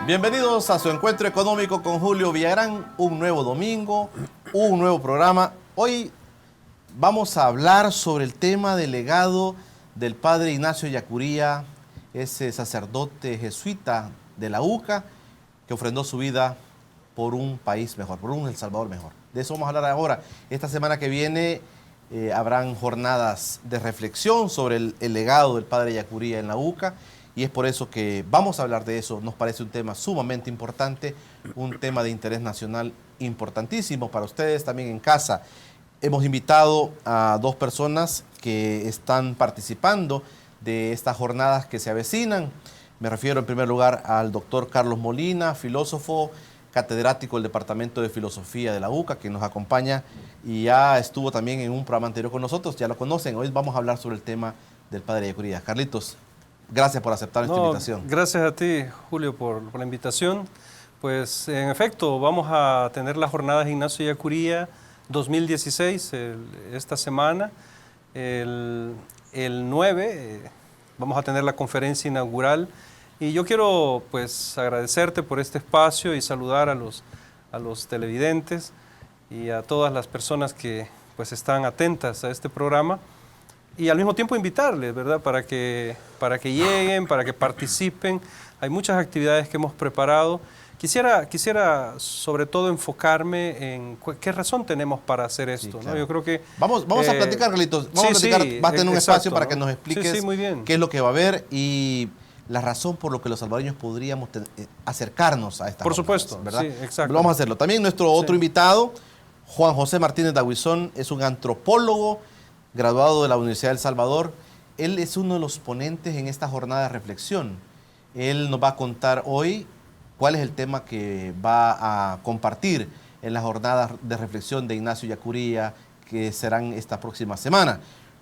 Bienvenidos a su encuentro económico con Julio Villarán. Un nuevo domingo, un nuevo programa. Hoy vamos a hablar sobre el tema del legado del padre Ignacio Ellacuría, ese sacerdote jesuita de la UCA que ofrendó su vida por un país mejor, por un El Salvador mejor. De eso vamos a hablar ahora. Esta semana que viene habrán jornadas de reflexión sobre el legado del padre Ellacuría en la UCA. Y es por eso que vamos a hablar de eso. Nos parece un tema sumamente importante, un tema de interés nacional importantísimo para ustedes también en casa. Hemos invitado a dos personas que están participando de estas jornadas que se avecinan. Me refiero en primer lugar al doctor Carlos Molina, filósofo, catedrático del Departamento de Filosofía de la UCA, que nos acompaña y ya estuvo también en un programa anterior con nosotros, ya lo conocen. Hoy vamos a hablar sobre el tema del padre Ellacuría. Carlitos, gracias por aceptar esta invitación. Gracias a ti, Julio, por la invitación. Pues, en efecto, vamos a tener las jornadas Ignacio Ellacuría 2016 esta semana. El 9 vamos a tener la conferencia inaugural. Y yo quiero, pues, agradecerte por este espacio y saludar a los televidentes y a todas las personas que, pues, están atentas a este programa. Y al mismo tiempo invitarles, ¿verdad? Para que lleguen, para que participen. Hay muchas actividades que hemos preparado. Quisiera sobre todo enfocarme en qué razón tenemos para hacer esto, sí, claro, ¿no? Yo creo que... Vamos a platicar, Carlitos. Vamos a platicar, vas a tener un espacio para que nos expliques qué es lo que va a haber y la razón por lo que los salvadoreños podríamos acercarnos a esta Por supuesto, ¿verdad? Sí, exacto. Vamos a hacerlo. También nuestro otro invitado, Juan José Martínez Daguizón, es un antropólogo graduado de la Universidad del Salvador. Él es uno de los ponentes en esta jornada de reflexión. Él nos va a contar hoy cuál es el tema que va a compartir en las jornadas de reflexión de Ignacio Ellacuría, que serán esta próxima semana.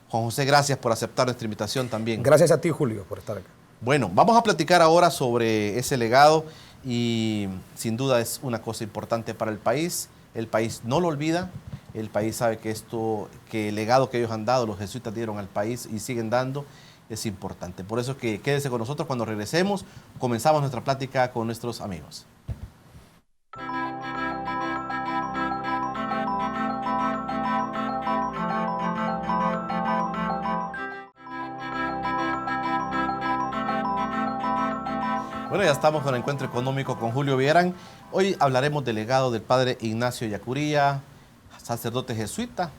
Juan José, gracias por aceptar nuestra invitación también. Gracias a ti, Julio, por estar acá. Bueno, vamos a platicar ahora sobre ese legado y sin duda es una cosa importante para el país. El país no lo olvida. El país sabe que el legado que ellos han dado, los jesuitas dieron al país y siguen dando, es importante. Por eso que quédese con nosotros cuando regresemos. Comenzamos nuestra plática con nuestros amigos. Bueno, ya estamos con el encuentro económico con Julio Villarán. Hoy hablaremos del legado del padre Ignacio Ellacuría, sacerdote jesuita,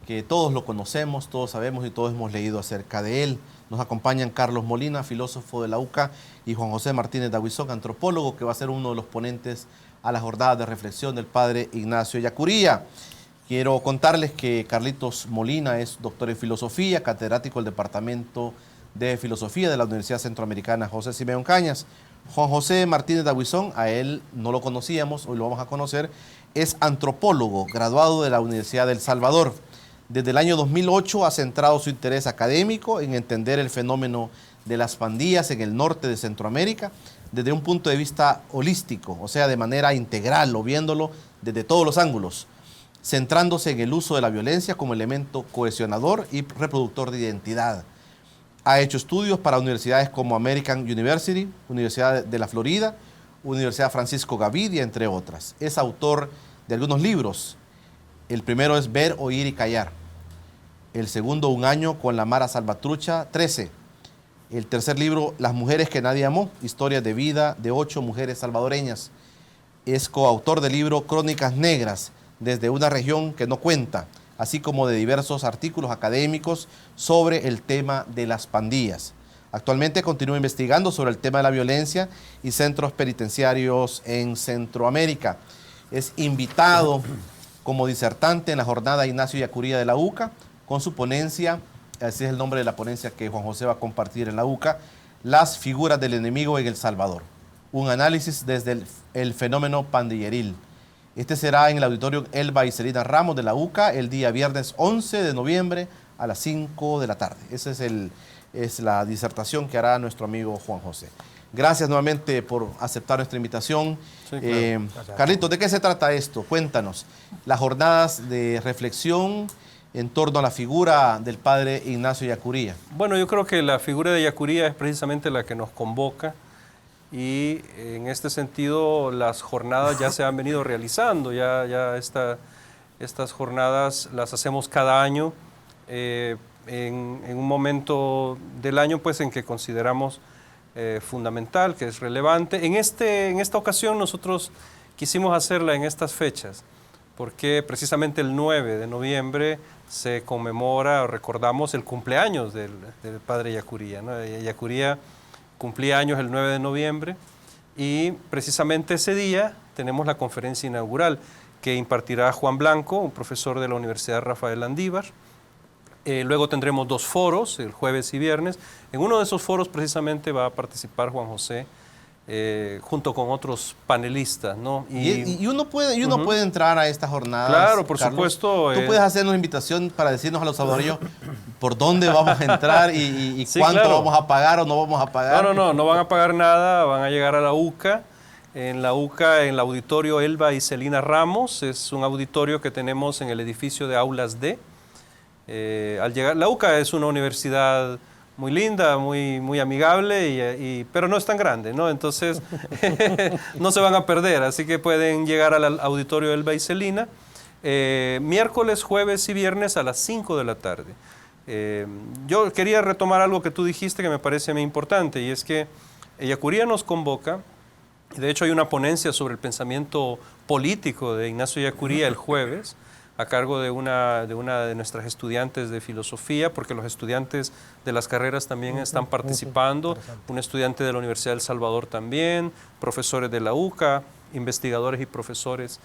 que todos lo conocemos, todos sabemos y todos hemos leído acerca de él. Nos acompañan Carlos Molina, filósofo de la UCA, y Juan José Martínez Daguizón, antropólogo, que va a ser uno de los ponentes a la jornada de reflexión del padre Ignacio Ellacuría. Quiero contarles que Carlitos Molina es doctor en filosofía, catedrático del Departamento de Filosofía de la Universidad Centroamericana José Simeón Cañas. Juan José Martínez Daguizón, a él no lo conocíamos, hoy lo vamos a conocer, es antropólogo, graduado de la Universidad del Salvador. Desde el año 2008 ha centrado su interés académico en entender el fenómeno de las pandillas en el norte de Centroamérica desde un punto de vista holístico, o sea, de manera integral o viéndolo desde todos los ángulos, centrándose en el uso de la violencia como elemento cohesionador y reproductor de identidad. Ha hecho estudios para universidades como American University, Universidad de la Florida, Universidad Francisco Gavidia, entre otras. Es autor de algunos libros. El primero es Ver, Oír y Callar. El segundo, Un año con la Mara Salvatrucha, 13. El tercer libro, Las mujeres que nadie amó, historias de vida de 8 mujeres salvadoreñas. Es coautor del libro Crónicas Negras, desde una región que no cuenta, así como de diversos artículos académicos sobre el tema de las pandillas. Actualmente continúa investigando sobre el tema de la violencia y centros penitenciarios en Centroamérica. Es invitado como disertante en la jornada Ignacio Ellacuría de la UCA, con su ponencia, así es el nombre de la ponencia que Juan José va a compartir en la UCA, Las figuras del enemigo en El Salvador, un análisis desde el fenómeno pandilleril. Este será en el auditorio Elba y Celina Ramos de la UCA el día viernes 11 de noviembre a las 5 de la tarde. Esa es la disertación que hará nuestro amigo Juan José. Gracias nuevamente por aceptar nuestra invitación. Sí, claro. Carlitos, ¿de qué se trata esto? Cuéntanos. Las jornadas de reflexión en torno a la figura del padre Ignacio Ellacuría. Bueno, yo creo que la figura de Ellacuría es precisamente la que nos convoca y en este sentido las jornadas ya se han venido realizando, estas jornadas las hacemos cada año en un momento del año pues, en que consideramos fundamental, que es relevante. En esta ocasión nosotros quisimos hacerla en estas fechas, porque precisamente el 9 de noviembre se conmemora o recordamos el cumpleaños del padre Ellacuría, ¿no? Ellacuría cumplía años el 9 de noviembre y precisamente ese día tenemos la conferencia inaugural que impartirá Juan Blanco, un profesor de la Universidad Rafael Landívar. Luego tendremos 2 foros, el jueves y viernes. En uno de esos foros precisamente va a participar Juan José junto con otros panelistas, ¿no? Y uno puede entrar a estas jornadas. Claro, por Carlos. supuesto. Tú puedes hacernos invitación para decirnos a los salvadoreños por dónde vamos a entrar y Sí, cuánto claro. vamos a pagar o no vamos a pagar. No van a pagar nada, van a llegar a la UCA. En la UCA, en el auditorio Elba y Celina Ramos, es un auditorio que tenemos en el edificio de Aulas D. Al llegar, la UCA es una universidad muy linda, muy amigable, pero no es tan grande, ¿no? Entonces no se van a perder, así que pueden llegar al auditorio Elba y Celina miércoles, jueves y viernes a las 5 de la tarde. Yo quería retomar algo que tú dijiste que me parece muy importante, y es que Ellacuría nos convoca. De hecho, hay una ponencia sobre el pensamiento político de Ignacio Ellacuría el jueves, a cargo de una de nuestras estudiantes de filosofía, porque los estudiantes de las carreras también están participando, un estudiante de la Universidad del Salvador también, profesores de la UCA, investigadores y profesores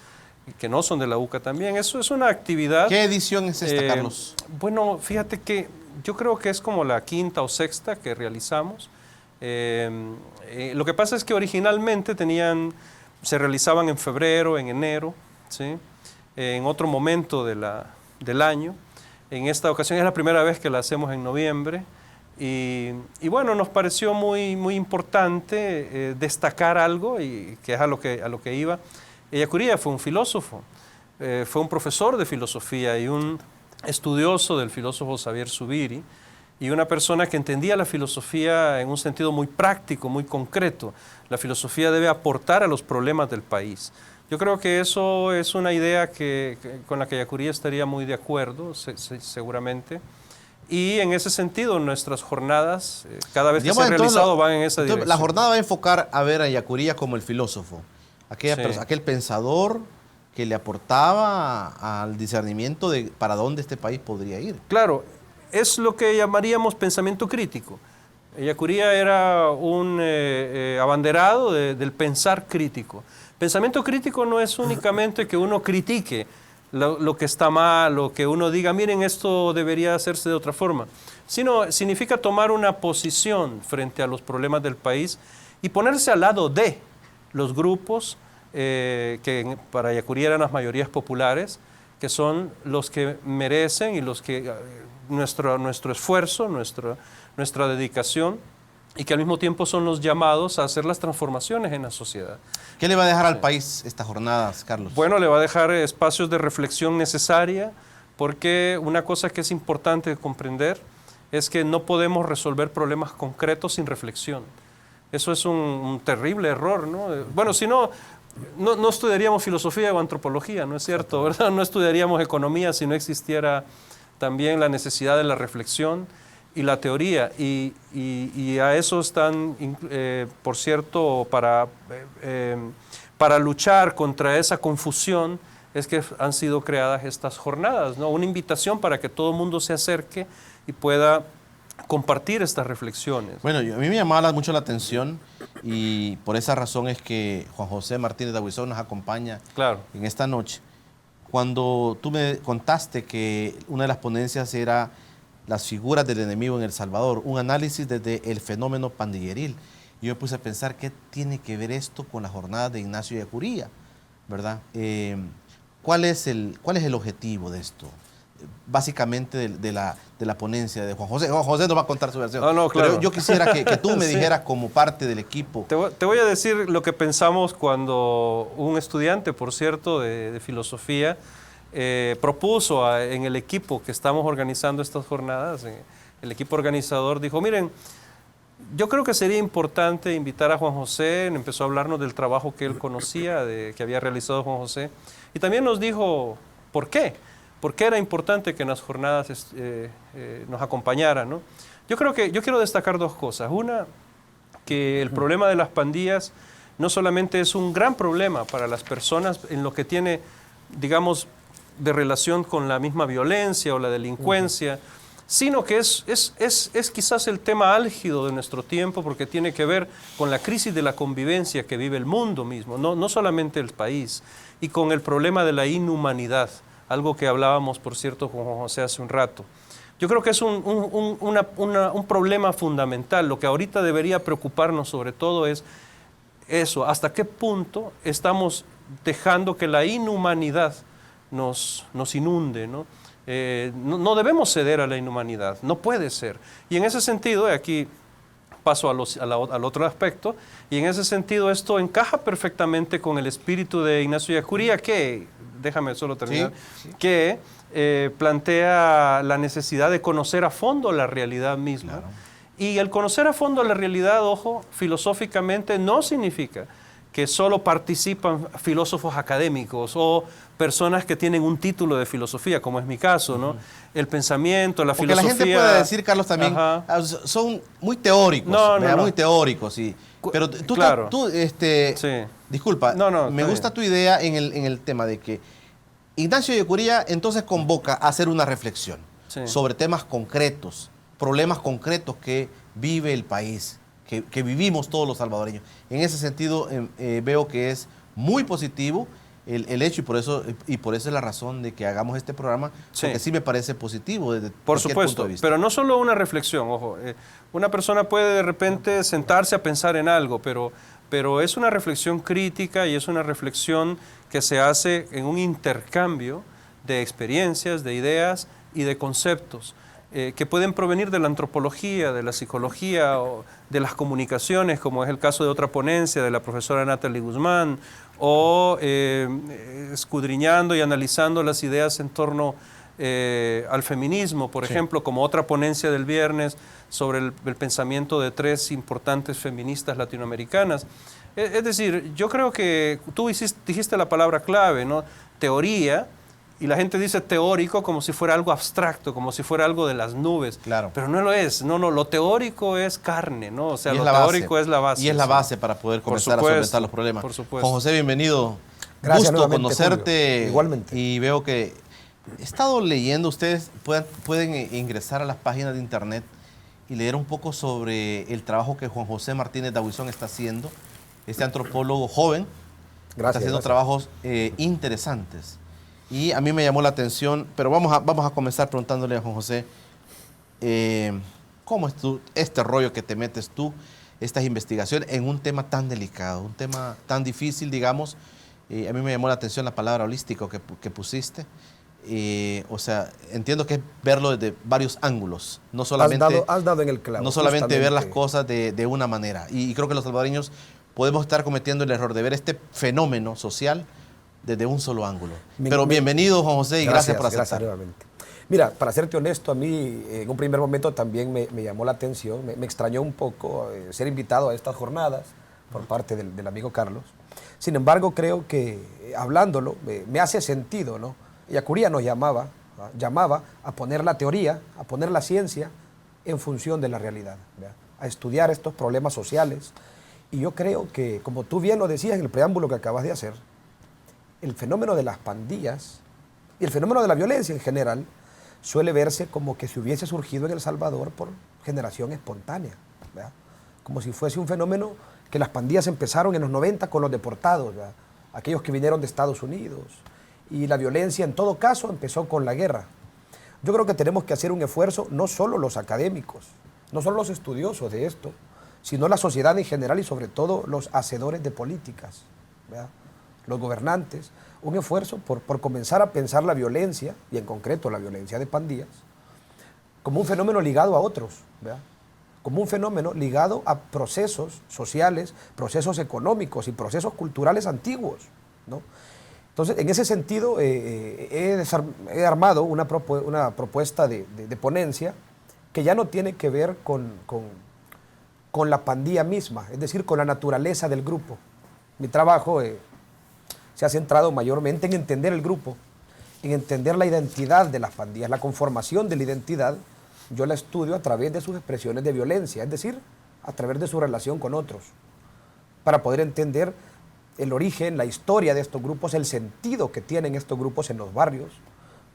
que no son de la UCA también. Eso es una actividad. ¿Qué edición es esta, Carlos? Bueno, fíjate que yo creo que es como la 5ª o 6ª que realizamos. Lo que pasa es que originalmente se realizaban en febrero, en enero, ¿sí? En otro momento del año. En esta ocasión es la primera vez que la hacemos en noviembre y bueno, nos pareció muy importante destacar algo, y que es a lo que iba. Ellacuría fue un filósofo, fue un profesor de filosofía y un estudioso del filósofo Xavier Zubiri, y una persona que entendía la filosofía en un sentido muy práctico, muy concreto. La filosofía debe aportar a los problemas del país. Yo creo que eso es una idea con la que Ellacuría estaría muy de acuerdo, seguramente. Y en ese sentido, nuestras jornadas, cada vez que se han realizado, van en esa dirección. La jornada va a enfocar a ver a Ellacuría como el filósofo, aquel pensador que le aportaba al discernimiento de para dónde este país podría ir. Claro, es lo que llamaríamos pensamiento crítico. Ellacuría era un abanderado del pensar crítico. Pensamiento crítico no es únicamente que uno critique lo que está mal, o que uno diga, miren, esto debería hacerse de otra forma, sino significa tomar una posición frente a los problemas del país y ponerse al lado de los grupos que para Ellacuría eran las mayorías populares, que son los que merecen y los que nuestro esfuerzo, nuestra dedicación, y que al mismo tiempo son los llamados a hacer las transformaciones en la sociedad. ¿Qué le va a dejar al país estas jornadas, Carlos? Bueno, le va a dejar espacios de reflexión necesaria, porque una cosa que es importante comprender es que no podemos resolver problemas concretos sin reflexión. Eso es un terrible error, ¿no? Bueno, si no estudiaríamos filosofía o antropología, ¿no es cierto? ¿Verdad? No estudiaríamos economía si no existiera también la necesidad de la reflexión y la teoría, y a eso están, por cierto, para luchar contra esa confusión, es que han sido creadas estas jornadas, ¿no? Una invitación para que todo el mundo se acerque y pueda compartir estas reflexiones. Bueno, a mí me llamaba mucho la atención, y por esa razón es que Juan José Martínez de Aguizón nos acompaña en esta noche. Cuando tú me contaste que una de las ponencias era las figuras del enemigo en El Salvador, un análisis desde el fenómeno pandilleril. Y yo me puse a pensar qué tiene que ver esto con las jornadas de Ignacio y Ellacuría, ¿verdad? ¿Cuál es el objetivo de esto? básicamente de la ponencia de Juan José. Juan José nos va a contar su versión. No, claro. Pero yo quisiera que tú me Sí. dijeras como parte del equipo. Te voy a decir lo que pensamos cuando un estudiante, por cierto, de filosofía, propuso en el equipo que estamos organizando estas jornadas, el equipo organizador dijo, miren, yo creo que sería importante invitar a Juan José, empezó a hablarnos del trabajo que él conocía, que había realizado Juan José, y también nos dijo por qué era importante que en las jornadas nos acompañara, ¿no? Yo quiero destacar dos cosas. Una, que el problema de las pandillas no solamente es un gran problema para las personas en lo que tiene, digamos, de relación con la misma violencia o la delincuencia, sino que es quizás el tema álgido de nuestro tiempo porque tiene que ver con la crisis de la convivencia que vive el mundo mismo, no solamente el país, y con el problema de la inhumanidad, algo que hablábamos, por cierto, con Juan José hace un rato. Yo creo que es un problema fundamental. Lo que ahorita debería preocuparnos sobre todo es eso, hasta qué punto estamos dejando que la inhumanidad nos inunde, ¿no? No debemos ceder a la inhumanidad, no puede ser. Y en ese sentido, aquí paso al otro aspecto, y en ese sentido esto encaja perfectamente con el espíritu de Ignacio Ellacuría, que, déjame solo terminar, Sí. que plantea la necesidad de conocer a fondo la realidad misma. Claro. Y el conocer a fondo la realidad, ojo, filosóficamente no significa que solo participan filósofos académicos o personas que tienen un título de filosofía, como es mi caso, ¿no? El pensamiento, la Porque filosofía... la gente puede decir, Carlos, también, Ajá. son muy teóricos, No, muy teóricos, sí. Pero claro. Sí. Disculpa, me gusta tu idea en el tema de que Ignacio Ellacuría entonces convoca a hacer una reflexión sobre temas concretos, problemas concretos que vive el país, que vivimos todos los salvadoreños. En ese sentido, veo que es muy positivo el hecho y por eso es la razón de que hagamos este programa, porque sí me parece positivo desde cualquier punto de vista. Pero no solo una reflexión, ojo, una persona puede de repente sentarse a pensar en algo, pero es una reflexión crítica y es una reflexión que se hace en un intercambio de experiencias, de ideas y de conceptos que pueden provenir de la antropología, de la psicología, o de las comunicaciones, como es el caso de otra ponencia de la profesora Natalie Guzmán, o escudriñando y analizando las ideas en torno al feminismo, por ejemplo, como otra ponencia del viernes sobre el pensamiento de 3 importantes feministas latinoamericanas. Es decir, yo creo que tú dijiste la palabra clave, ¿no? Teoría, y la gente dice teórico como si fuera algo abstracto, como si fuera algo de las nubes. Claro. Pero no lo es. No, lo teórico es carne, ¿no? O sea, y lo teórico es la base. Y es la base para poder comenzar a solventar los problemas. Por supuesto. Juan José, bienvenido. Gracias, gusto nuevamente, conocerte. Julio. Igualmente. Y veo que he estado leyendo, ustedes pueden ingresar a las páginas de internet y leer un poco sobre el trabajo que Juan José Martínez Dabuizón está haciendo, este antropólogo joven. Está haciendo trabajos interesantes. Y a mí me llamó la atención, pero vamos a comenzar preguntándole a Juan José, ¿cómo es este rollo que te metes tú, estas investigaciones, en un tema tan delicado, un tema tan difícil, digamos? A mí me llamó la atención la palabra holístico que pusiste. O sea, entiendo que es verlo desde varios ángulos, no solamente, has dado en el clavo, no solamente ver las cosas de una manera. Y creo que los salvadoreños podemos estar cometiendo el error de ver este fenómeno social desde un solo ángulo. Pero bienvenido, Juan José, y gracias por aceptar. Gracias nuevamente. Mira, para serte honesto, a mí en un primer momento también me llamó la atención, me extrañó un poco ser invitado a estas jornadas por parte del amigo Carlos. Sin embargo, creo que hablándolo me hace sentido, ¿no? Ellacuría nos llamaba a poner la teoría, a poner la ciencia en función de la realidad, ¿verdad? A estudiar estos problemas sociales. Y yo creo que, como tú bien lo decías en el preámbulo que acabas de hacer, el fenómeno de las pandillas y el fenómeno de la violencia en general suele verse como que si hubiese surgido en El Salvador por generación espontánea, ¿verdad? Como si fuese un fenómeno que las pandillas empezaron en los 90 con los deportados, ¿verdad? Aquellos que vinieron de Estados Unidos, y la violencia en todo caso empezó con la guerra. Yo creo que tenemos que hacer un esfuerzo, no solo los académicos, no solo los estudiosos de esto, sino la sociedad en general y sobre todo los hacedores de políticas, ¿verdad? los gobernantes, un esfuerzo por comenzar a pensar la violencia, y en concreto la violencia de pandillas, como un fenómeno ligado a otros, ¿verdad? Como un fenómeno ligado a procesos sociales, procesos económicos y procesos culturales antiguos, ¿no? Entonces, en ese sentido, he armado una propuesta de ponencia que ya no tiene que ver con la pandilla misma, es decir, con la naturaleza del grupo. Mi trabajo se ha centrado mayormente en entender el grupo, en entender la identidad de las pandillas, la conformación de la identidad. Yo la estudio a través de sus expresiones de violencia, es decir, a través de su relación con otros, para poder entender el origen, la historia de estos grupos, el sentido que tienen estos grupos en los barrios,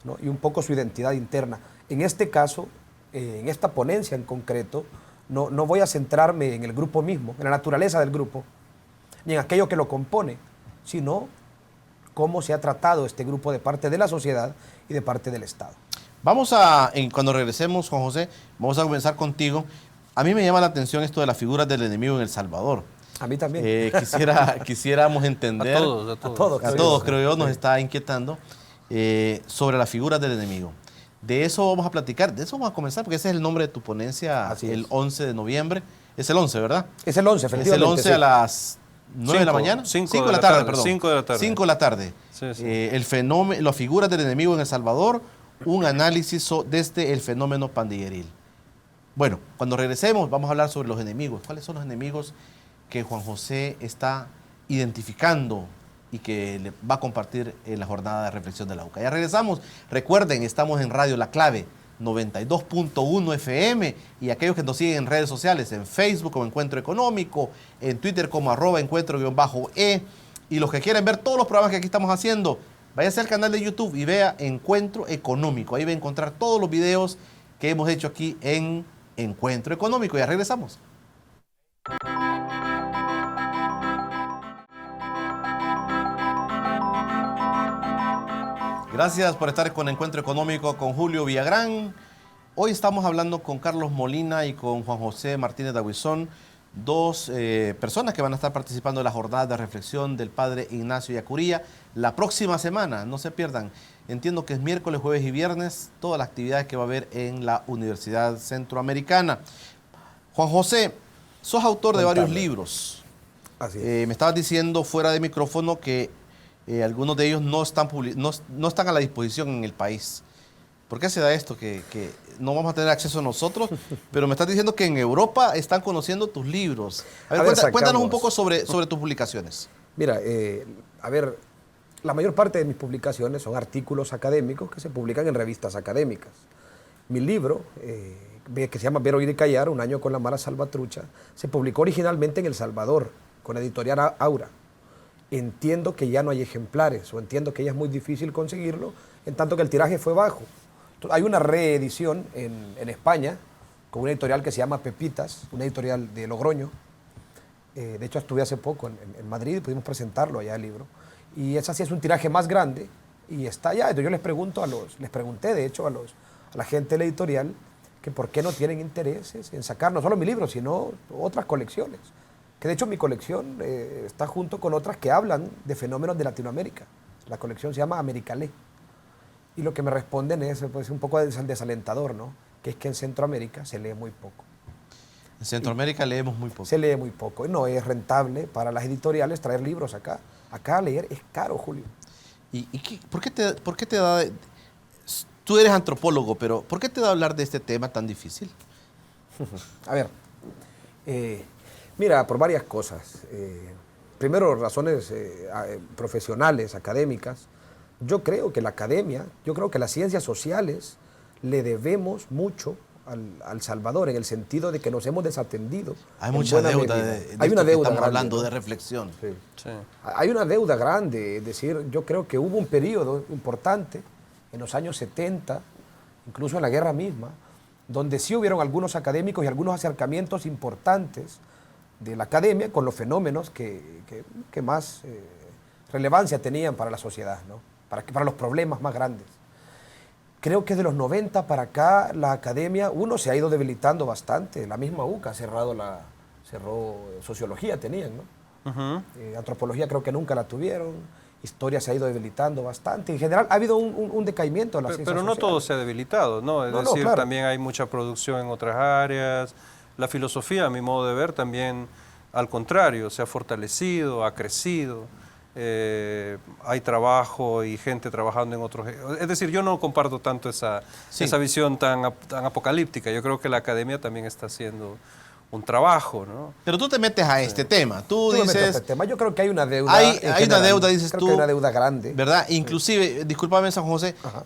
¿no? Y un poco su identidad interna. En este caso, en esta ponencia en concreto, no voy a centrarme en el grupo mismo, en la naturaleza del grupo, ni en aquello que lo compone, sino cómo se ha tratado este grupo de parte de la sociedad y de parte del Estado. Cuando regresemos, Juan José, vamos a comenzar contigo. A mí me llama la atención esto de las figuras del enemigo en El Salvador. A mí también. Quisiéramos entender, A todos creo yo, nos está inquietando sobre las figuras del enemigo. De eso vamos a platicar, de eso vamos a comenzar, porque ese es el nombre de tu ponencia. Así el es. 11 de noviembre. Es el 11, ¿verdad? Es el 11, Es efectivamente. el 11 sí. a las 9 de la mañana. 5 de la tarde, perdón. 5 de la tarde. 5 de la tarde. Sí, sí. El fenómeno, las figuras del enemigo en El Salvador, un análisis desde el fenómeno pandilleril. Bueno, cuando regresemos vamos a hablar sobre los enemigos. ¿Cuáles son los enemigos que Juan José está identificando y que le va a compartir en la jornada de reflexión de la UCA? Ya regresamos. Recuerden, estamos en Radio La Clave 92.1 FM, y aquellos que nos siguen en redes sociales, en Facebook como Encuentro Económico, en Twitter como @encuentro_e, y los que quieren ver todos los programas que aquí estamos haciendo, váyase al canal de YouTube y vea Encuentro Económico. Ahí va a encontrar todos los videos que hemos hecho aquí en Encuentro Económico. Ya regresamos. Gracias por estar con Encuentro Económico con Julio Villagrán. Hoy estamos hablando con Carlos Molina y con Juan José Martínez Dahuizón, dos personas que van a estar participando en la jornada de reflexión del padre Ignacio Yacuría la próxima semana. No se pierdan. Entiendo que es miércoles, jueves y viernes, todas las actividades que va a haber en la Universidad Centroamericana. Juan José, sos autor de varios libros. Así es. Me estabas diciendo fuera de micrófono que algunos de ellos no están a la disposición en el país. ¿Por qué se da esto? Que no vamos a tener acceso nosotros, pero me estás diciendo que en Europa están conociendo tus libros. A ver, cuéntanos un poco sobre tus publicaciones. Mira, a ver, la mayor parte de mis publicaciones son artículos académicos que se publican en revistas académicas. Mi libro, que se llama Ver, Oír y Callar, Un año con la Mara Salvatrucha, se publicó originalmente en El Salvador, con editorial Aura. Entiendo que ya no hay ejemplares, o entiendo que ya es muy difícil conseguirlo, en tanto que el tiraje fue bajo. Entonces, hay una reedición en España, con una editorial que se llama Pepitas, una editorial de Logroño. De hecho, estuve hace poco en Madrid y pudimos presentarlo allá el libro. Y esa sí es un tiraje más grande y está allá. Entonces yo les pregunté de hecho a la gente de la editorial que por qué no tienen intereses en sacar no solo mi libro, sino otras colecciones. Que de hecho mi colección está junto con otras que hablan de fenómenos de Latinoamérica. La colección se llama Americalé. Y lo que me responden es pues, un poco desalentador, ¿no? Que es que en Centroamérica se lee muy poco. En Centroamérica leemos muy poco. Se lee muy poco. Y no es rentable para las editoriales traer libros acá. Acá leer es caro, Julio. ¿Por qué te da... Tú eres antropólogo, pero ¿por qué te da hablar de este tema tan difícil? A ver, mira, por varias cosas. Primero, razones profesionales, académicas. Yo creo que la academia, yo creo que las ciencias sociales le debemos mucho al Salvador, en el sentido de que nos hemos desatendido. Hay mucha deuda. Hay una deuda estamos grande, hablando, ¿no? de reflexión. Sí. Sí. Hay una deuda grande, es decir, yo creo que hubo un periodo importante en los años 70, incluso en la guerra misma, donde sí hubieron algunos académicos y algunos acercamientos importantes de la academia con los fenómenos que más relevancia tenían para la sociedad, ¿no? Para los problemas más grandes. Creo que de los 90 para acá la academia, se ha ido debilitando bastante. La misma UCA cerró sociología, tenían, ¿no? Antropología creo que nunca la tuvieron. Historia se ha ido debilitando bastante. En general ha habido un decaimiento de las ciencias Pero no sociales. todo se ha debilitado, ¿no? Es decir, claro. también hay mucha producción en otras áreas. La filosofía, a mi modo de ver, también al contrario, se ha fortalecido, ha crecido. Hay trabajo y gente trabajando en otros... Es decir, yo no comparto tanto esa visión tan apocalíptica. Yo creo que la academia también está haciendo un trabajo, ¿no? Pero tú te metes a este tema. Tú Yo me meto a dices... este tema. Yo creo que hay una deuda. Hay una deuda, dices creo tú. que hay una deuda grande. ¿Verdad? Inclusive, discúlpame, San José, Ajá.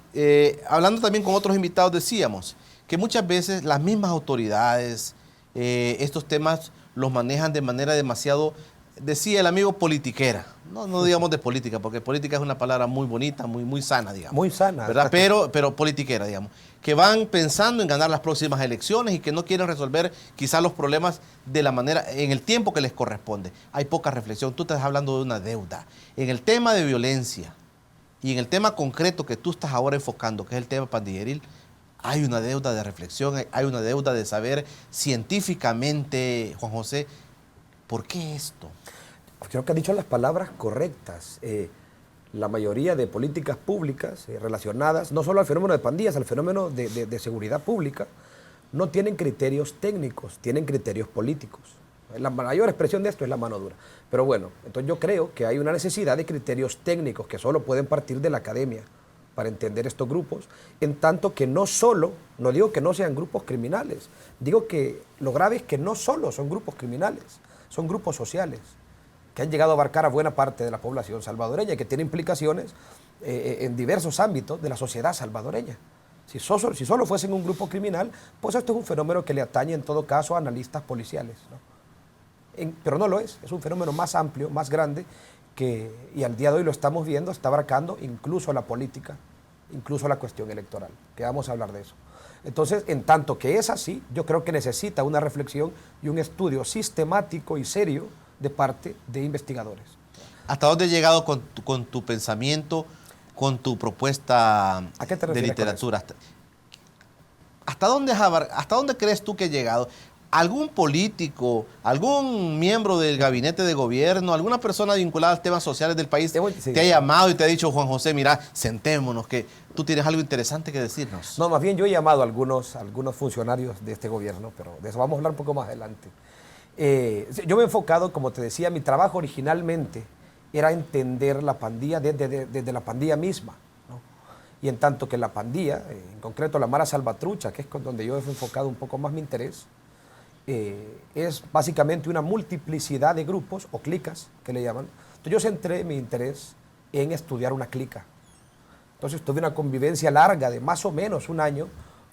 hablando también con otros invitados, decíamos que muchas veces las mismas autoridades estos temas los manejan de manera demasiado, decía el amigo, politiquera. No digamos de política, porque política es una palabra muy bonita, muy sana, digamos. Muy sana. ¿Verdad? Pero politiquera, digamos. Que van pensando en ganar las próximas elecciones y que no quieren resolver quizás los problemas de la manera, en el tiempo que les corresponde. Hay poca reflexión. Tú estás hablando de una deuda. En el tema de violencia y en el tema concreto que tú estás ahora enfocando, que es el tema pandilleril, hay una deuda de reflexión, hay una deuda de saber científicamente, Juan José, ¿por qué esto? Creo que ha dicho las palabras correctas. La mayoría de políticas públicas relacionadas no solo al fenómeno de pandillas, al fenómeno de seguridad pública, no tienen criterios técnicos, tienen criterios políticos. La mayor expresión de esto es la mano dura. Pero bueno, entonces yo creo que hay una necesidad de criterios técnicos que solo pueden partir de la academia para entender estos grupos, en tanto que no solo, no digo que no sean grupos criminales, digo que lo grave es que no solo son grupos criminales, son grupos sociales, que han llegado a abarcar a buena parte de la población salvadoreña y que tiene implicaciones en diversos ámbitos de la sociedad salvadoreña. Si solo fuesen un grupo criminal, pues esto es un fenómeno que le atañe en todo caso a analistas policiales, ¿no? Pero no lo es un fenómeno más amplio, más grande, y al día de hoy lo estamos viendo, está abarcando incluso la política, incluso la cuestión electoral, que vamos a hablar de eso. Entonces, en tanto que es así, yo creo que necesita una reflexión y un estudio sistemático y serio de parte de investigadores. ¿Hasta dónde has llegado con tu pensamiento, con tu propuesta ¿A qué te de refieres literatura? ¿Hasta dónde crees tú que has llegado? ¿Algún político, algún miembro del gabinete de gobierno, alguna persona vinculada a temas sociales del país te ha llamado y te ha dicho, Juan José, mira, sentémonos, que tú tienes algo interesante que decirnos? No, más bien yo he llamado a algunos funcionarios de este gobierno, pero de eso vamos a hablar un poco más adelante. Yo me he enfocado, como te decía, mi trabajo originalmente era entender la pandilla desde la pandilla misma, ¿no? Y en tanto que la pandilla, en concreto la Mara Salvatrucha, que es donde yo he enfocado un poco más mi interés, es básicamente una multiplicidad de grupos o clicas que le llaman. Entonces yo centré mi interés en estudiar una clica. Entonces tuve una convivencia larga de más o menos un año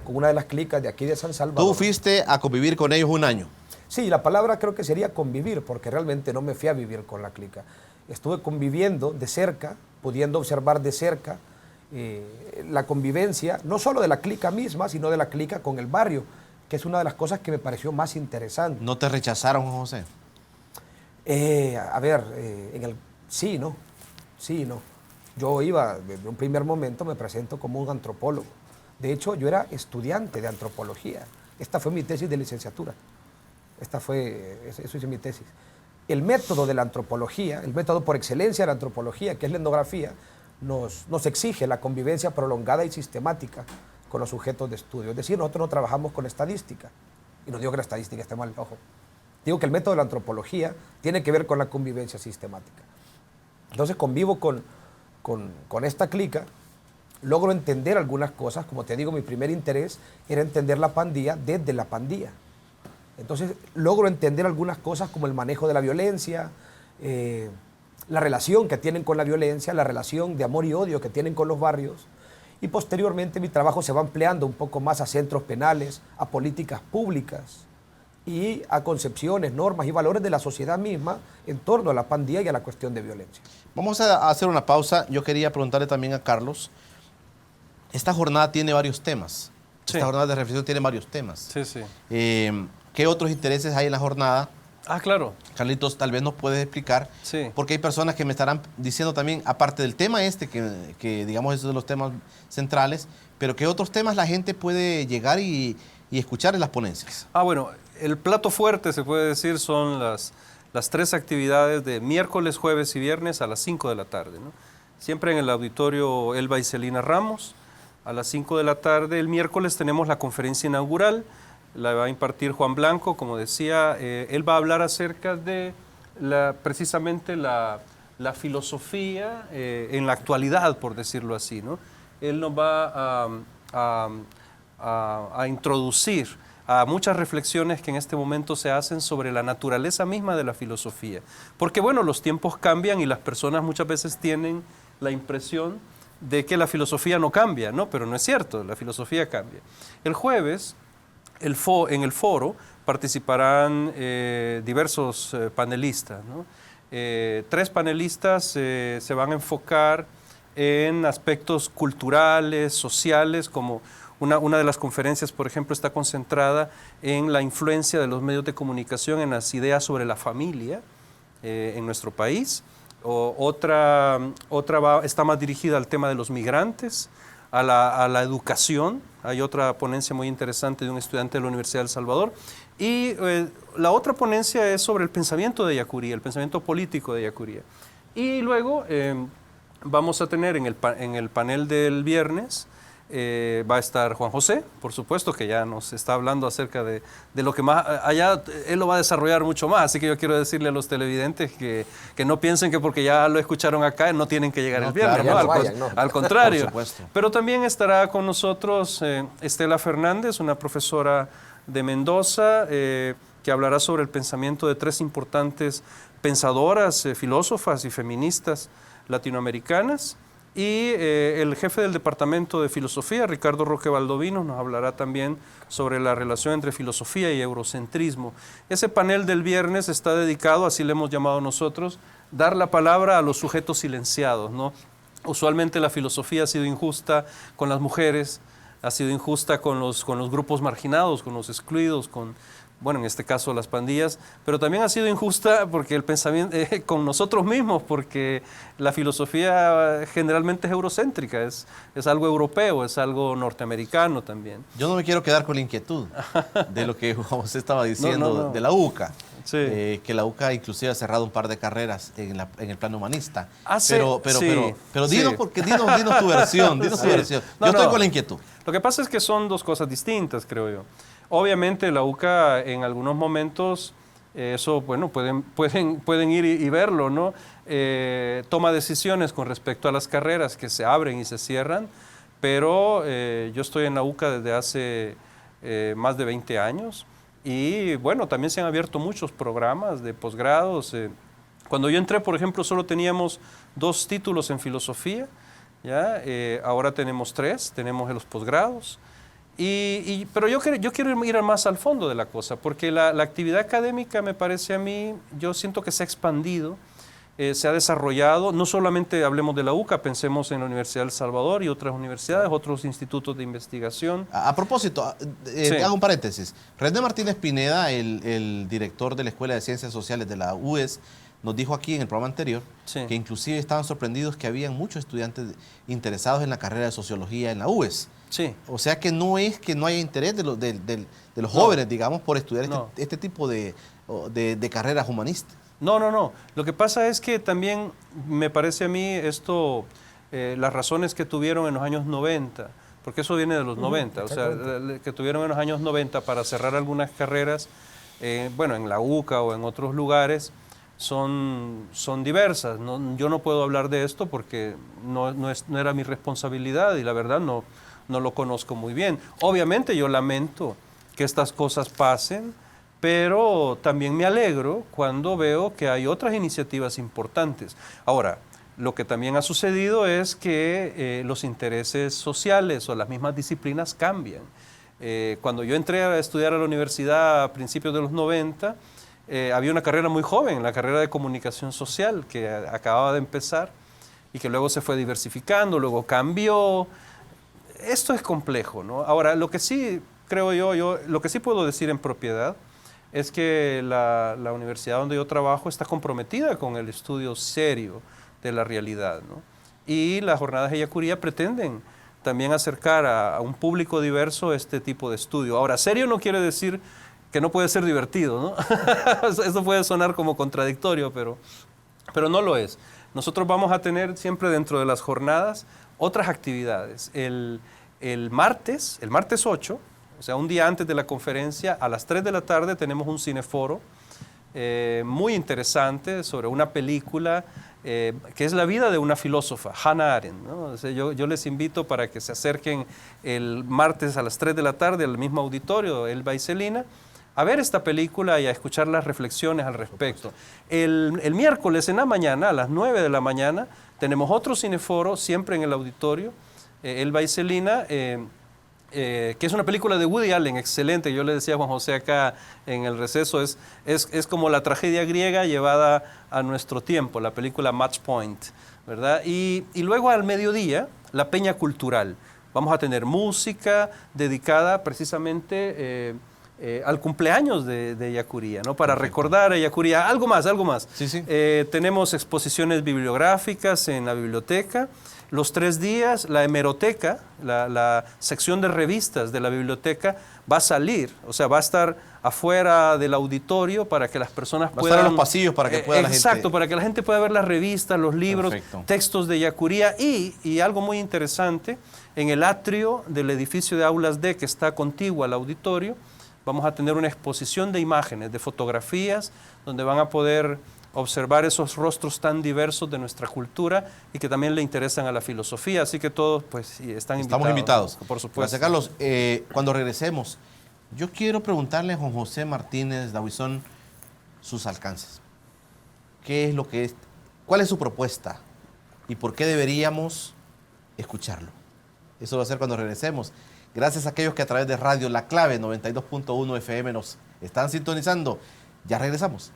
con una de las clicas de aquí de San Salvador. ¿Tú fuiste a convivir con ellos un año? Sí, la palabra creo que sería convivir, porque realmente no me fui a vivir con la clica. Estuve conviviendo de cerca, pudiendo observar de cerca la convivencia, no solo de la clica misma, sino de la clica con el barrio, que es una de las cosas que me pareció más interesante. ¿No te rechazaron, Juan José? Sí, no. Yo iba, desde un primer momento me presento como un antropólogo. De hecho, yo era estudiante de antropología. Esta fue mi tesis de licenciatura. Eso hice mi tesis. El método de la antropología, el método por excelencia de la antropología, que es la etnografía, nos exige la convivencia prolongada y sistemática con los sujetos de estudio. Es decir, nosotros no trabajamos con estadística. Y no digo que la estadística esté mal, ojo. Digo que el método de la antropología tiene que ver con la convivencia sistemática. Entonces convivo con esta clica, logro entender algunas cosas. Como te digo, mi primer interés era entender la pandilla desde la pandilla. Entonces logro entender algunas cosas como el manejo de la violencia, la relación que tienen con la violencia, la relación de amor y odio que tienen con los barrios. Y posteriormente mi trabajo se va ampliando un poco más a centros penales, a políticas públicas y a concepciones, normas y valores de la sociedad misma en torno a la pandilla y a la cuestión de violencia. Vamos a hacer una pausa. Yo quería preguntarle también a Carlos, esta jornada tiene varios temas. Sí. Esta jornada de reflexión tiene varios temas. Sí, sí. ¿Qué otros intereses hay en la jornada? Ah, claro. Carlitos, tal vez nos puedes explicar, Sí. porque hay personas que me estarán diciendo también, aparte del tema que digamos es de los temas centrales, pero ¿qué otros temas la gente puede llegar y escuchar en las ponencias? Ah, bueno, el plato fuerte, se puede decir, son las 3 actividades de miércoles, jueves y viernes a las 5 de la tarde, ¿no? Siempre en el auditorio Elba y Celina Ramos, a las 5 de la tarde. El miércoles tenemos la conferencia inaugural, la va a impartir Juan Blanco, como decía, él va a hablar acerca de precisamente la filosofía en la actualidad, por decirlo así, ¿no? Él nos va a introducir a muchas reflexiones que en este momento se hacen sobre la naturaleza misma de la filosofía. Porque bueno, los tiempos cambian y las personas muchas veces tienen la impresión de que la filosofía no cambia, ¿no? Pero no es cierto, la filosofía cambia. El jueves, en el foro, participarán diversos panelistas, ¿no? 3 panelistas se van a enfocar en aspectos culturales, sociales, como una de las conferencias, por ejemplo, está concentrada en la influencia de los medios de comunicación en las ideas sobre la familia en nuestro país. Otra está más dirigida al tema de los migrantes, a la educación. Hay otra ponencia muy interesante de un estudiante de la Universidad de El Salvador. Y la otra ponencia es sobre el pensamiento de Yacuría, el pensamiento político de Yacuría. Y luego vamos a tener en el panel del viernes, va a estar Juan José, por supuesto, que ya nos está hablando acerca de lo que más, allá él lo va a desarrollar mucho más, así que yo quiero decirle a los televidentes que no piensen que porque ya lo escucharon acá no tienen que llegar el viernes, claro, ¿no? Al contrario. Por supuesto. Pero también estará con nosotros Estela Fernández, una profesora de Mendoza, que hablará sobre el pensamiento de 3 importantes pensadoras, filósofas y feministas latinoamericanas. Y el jefe del Departamento de Filosofía, Ricardo Roque Baldovino, nos hablará también sobre la relación entre filosofía y eurocentrismo. Ese panel del viernes está dedicado, así le hemos llamado nosotros, dar la palabra a los sujetos silenciados, ¿no? Usualmente la filosofía ha sido injusta con las mujeres, ha sido injusta con los grupos marginados, con los excluidos, bueno, en este caso las pandillas, pero también ha sido injusta porque el pensamiento con nosotros mismos, porque la filosofía generalmente es eurocéntrica, es algo europeo, es algo norteamericano también. Yo no me quiero quedar con la inquietud de lo que Juan José estaba diciendo No. de la UCA. Sí. Que la UCA inclusive ha cerrado un par de carreras en el plano humanista. Sí, Pero sí. dinos tu versión, dinos tu versión. Yo estoy con la inquietud. Lo que pasa es que son 2 cosas distintas, creo yo. Obviamente la UCA en algunos momentos, eso, bueno, pueden ir y verlo, ¿no? Toma decisiones con respecto a las carreras que se abren y se cierran, pero yo estoy en la UCA desde hace más de 20 años y, bueno, también se han abierto muchos programas de posgrados. Cuando yo entré, por ejemplo, solo teníamos 2 títulos en filosofía, ¿ya? Ahora tenemos 3, tenemos los posgrados. Pero yo quiero ir más al fondo de la cosa, porque la actividad académica me parece a mí, yo siento que se ha expandido, se ha desarrollado, no solamente hablemos de la UCA, pensemos en la Universidad de El Salvador y otras universidades, otros institutos de investigación. A propósito, Sí. hago un paréntesis. René Martínez Pineda, el director de la Escuela de Ciencias Sociales de la UES, nos dijo aquí en el programa anterior Sí. que inclusive estaban sorprendidos que habían muchos estudiantes interesados en la carrera de sociología en la UES. Sí. O sea que no es que no haya interés de los jóvenes, digamos, por estudiar No. este tipo de carreras humanistas. No. Lo que pasa es que también me parece a mí esto, las razones que tuvieron en los años 90, porque eso viene de los 90, o sea, que tuvieron en los años 90 para cerrar algunas carreras, bueno, en la UCA o en otros lugares, son diversas. Yo no puedo hablar de esto porque no era mi responsabilidad y la verdad no lo conozco muy bien. Obviamente yo lamento que estas cosas pasen, pero también me alegro cuando veo que hay otras iniciativas importantes. Ahora, lo que también ha sucedido es que los intereses sociales o las mismas disciplinas cambian. Cuando yo entré a estudiar a la universidad a principios de los 90, había una carrera muy joven, la carrera de comunicación social, que acababa de empezar y que luego se fue diversificando, luego cambió. Esto es complejo, ¿no? Ahora, lo que sí creo yo lo que sí puedo decir en propiedad es que la universidad donde yo trabajo está comprometida con el estudio serio de la realidad, ¿no? Y las jornadas de Yacuría pretenden también acercar a un público diverso este tipo de estudio. Ahora, serio no quiere decir que no puede ser divertido, ¿no? Eso puede sonar como contradictorio, pero no lo es. Nosotros vamos a tener siempre dentro de las jornadas otras actividades. El martes 8, o sea, un día antes de la conferencia, a las 3 de la tarde tenemos un cineforo muy interesante sobre una película que es la vida de una filósofa, Hannah Arendt, ¿no? O sea, yo les invito para que se acerquen el martes a las 3 de la tarde al mismo auditorio, Elba y Celina, a ver esta película y a escuchar las reflexiones al respecto. El miércoles en la mañana, a las 9 de la mañana, tenemos otro cineforo, siempre en el auditorio, Elba y Celina, que es una película de Woody Allen, excelente. Yo le decía a Juan José acá en el receso, es como la tragedia griega llevada a nuestro tiempo, la película Match Point, ¿verdad? Y luego al mediodía, la Peña Cultural. Vamos a tener música dedicada precisamente al cumpleaños de Yacuría, ¿no? Para recordar a Yacuría. Algo más. Sí, sí. Tenemos exposiciones bibliográficas en la biblioteca. Los 3 días, la hemeroteca, la sección de revistas de la biblioteca va a salir, o sea, va a estar afuera del auditorio para que las personas puedan... Va a estar en los pasillos para que pueda la gente... Exacto, para que la gente pueda ver las revistas, los libros, Perfecto. textos de Yacuría y algo muy interesante, en el atrio del edificio de Aulas D, que está contiguo al auditorio, vamos a tener una exposición de imágenes, de fotografías, donde van a poder observar esos rostros tan diversos de nuestra cultura y que también le interesan a la filosofía. Así que todos pues, sí, estamos invitados. Por supuesto. Gracias, Carlos. Cuando regresemos, yo quiero preguntarle a Juan José Martínez Dahuizón sus alcances. ¿Qué es lo que es? ¿Cuál es su propuesta? ¿Y por qué deberíamos escucharlo? Eso va a ser cuando regresemos. Gracias a aquellos que a través de Radio La Clave 92.1 FM nos están sintonizando. Ya regresamos.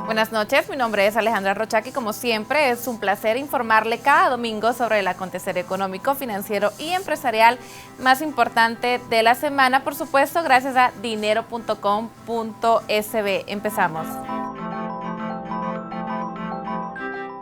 Buenas noches, mi nombre es Alejandra Rochaki. Como siempre, es un placer informarle cada domingo sobre el acontecer económico, financiero y empresarial más importante de la semana, por supuesto, gracias a dinero.com.sb. Empezamos.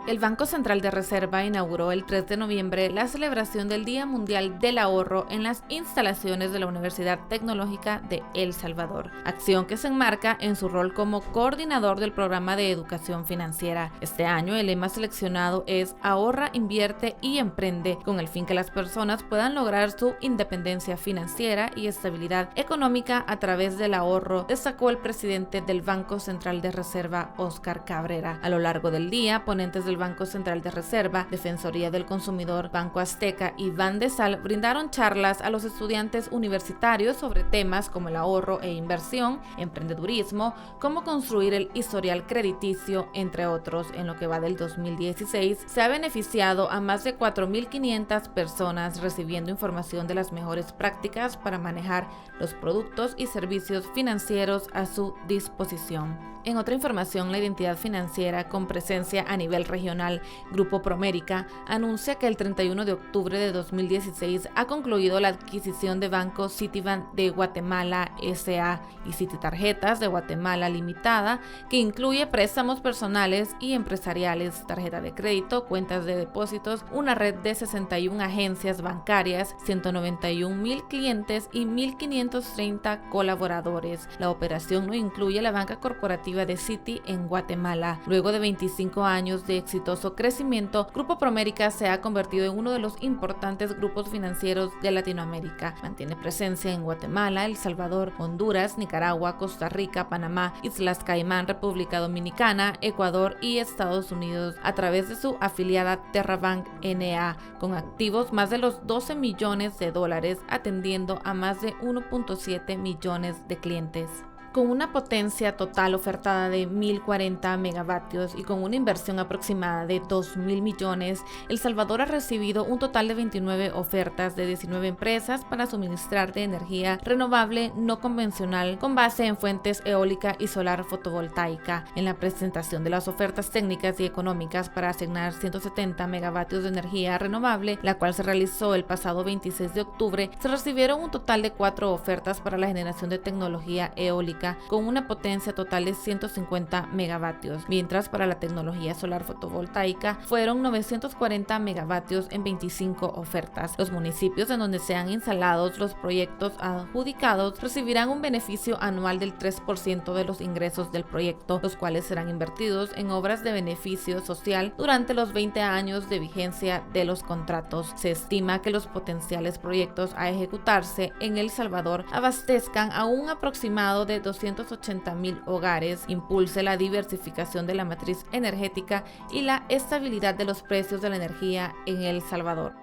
El Banco Central de Reserva inauguró el 3 de noviembre la celebración del Día Mundial del Ahorro en las instalaciones de la Universidad Tecnológica de El Salvador, acción que se enmarca en su rol como coordinador del programa de educación financiera. Este año el lema seleccionado es Ahorra, invierte y emprende, con el fin que las personas puedan lograr su independencia financiera y estabilidad económica a través del ahorro, destacó el presidente del Banco Central de Reserva, Óscar Cabrera. A lo largo del día, ponentes del Banco Central de Reserva, Defensoría del Consumidor, Banco Azteca y Bandesal brindaron charlas a los estudiantes universitarios sobre temas como el ahorro e inversión, emprendedurismo, cómo construir el historial crediticio, entre otros. En lo que va del 2016, se ha beneficiado a más de 4.500 personas recibiendo información de las mejores prácticas para manejar los productos y servicios financieros a su disposición. En otra información, la entidad financiera con presencia a nivel regional, Grupo Promérica, anuncia que el 31 de octubre de 2016 ha concluido la adquisición de Banco Citibank de Guatemala S.A. y Cititarjetas de Guatemala Limitada, que incluye préstamos personales y empresariales, tarjeta de crédito, cuentas de depósitos, una red de 61 agencias bancarias, 191,000 clientes y 1.530 colaboradores. La operación no incluye la banca corporativa de Citi en Guatemala. Luego de 25 años de exitoso crecimiento, Grupo Promérica se ha convertido en uno de los importantes grupos financieros de Latinoamérica. Mantiene presencia en Guatemala, El Salvador, Honduras, Nicaragua, Costa Rica, Panamá, Islas Caimán, República Dominicana, Ecuador y Estados Unidos a través de su afiliada Terrabank N.A., con activos más de los 12 millones de dólares, atendiendo a más de 1.7 millones de clientes. Con una potencia total ofertada de 1.040 megavatios y con una inversión aproximada de 2.000 millones, El Salvador ha recibido un total de 29 ofertas de 19 empresas para suministrar de energía renovable no convencional con base en fuentes eólica y solar fotovoltaica. En la presentación de las ofertas técnicas y económicas para asignar 170 megavatios de energía renovable, la cual se realizó el pasado 26 de octubre, se recibieron un total de 4 ofertas para la generación de tecnología eólica eólica con una potencia total de 150 megavatios, mientras para la tecnología solar fotovoltaica fueron 940 megavatios en 25 ofertas. Los municipios en donde sean instalados los proyectos adjudicados recibirán un beneficio anual del 3% de los ingresos del proyecto, los cuales serán invertidos en obras de beneficio social durante los 20 años de vigencia de los contratos. Se estima que los potenciales proyectos a ejecutarse en El Salvador abastezcan a un aproximado de 280,000 hogares, impulse la diversificación de la matriz energética y la estabilidad de los precios de la energía en El Salvador.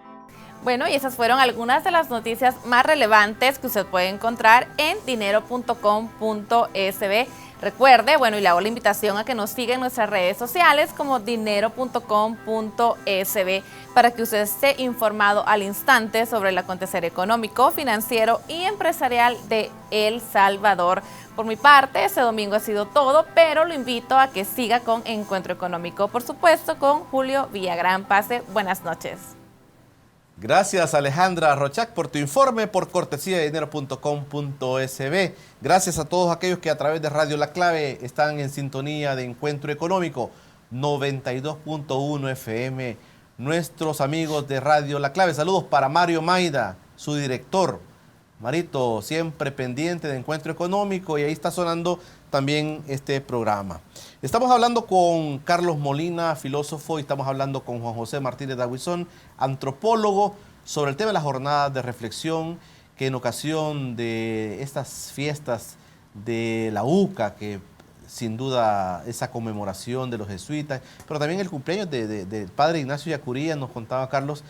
Bueno, y esas fueron algunas de las noticias más relevantes que usted puede encontrar en dinero.com.sb. Recuerde, bueno, y le hago la invitación a que nos siga en nuestras redes sociales como dinero.com.sb para que usted esté informado al instante sobre el acontecer económico, financiero y empresarial de El Salvador. Por mi parte, este domingo ha sido todo, pero lo invito a que siga con Encuentro Económico, por supuesto, con Julio Villagrán. Pase buenas noches. Gracias, Alejandra Rochac, por tu informe, por cortesía de dinero.com.sb. Gracias a todos aquellos que a través de Radio La Clave están en sintonía de Encuentro Económico 92.1 FM. Nuestros amigos de Radio La Clave. Saludos para Mario Maida, su director. Marito, siempre pendiente de Encuentro Económico, y ahí está sonando también este programa. Estamos hablando con Carlos Molina, filósofo, y estamos hablando con Juan José Martínez Daguizón, antropólogo, sobre el tema de las jornadas de reflexión, que en ocasión de estas fiestas de la UCA, que sin duda esa conmemoración de los jesuitas, pero también el cumpleaños del padre Ignacio Yacuría, nos contaba Carlos,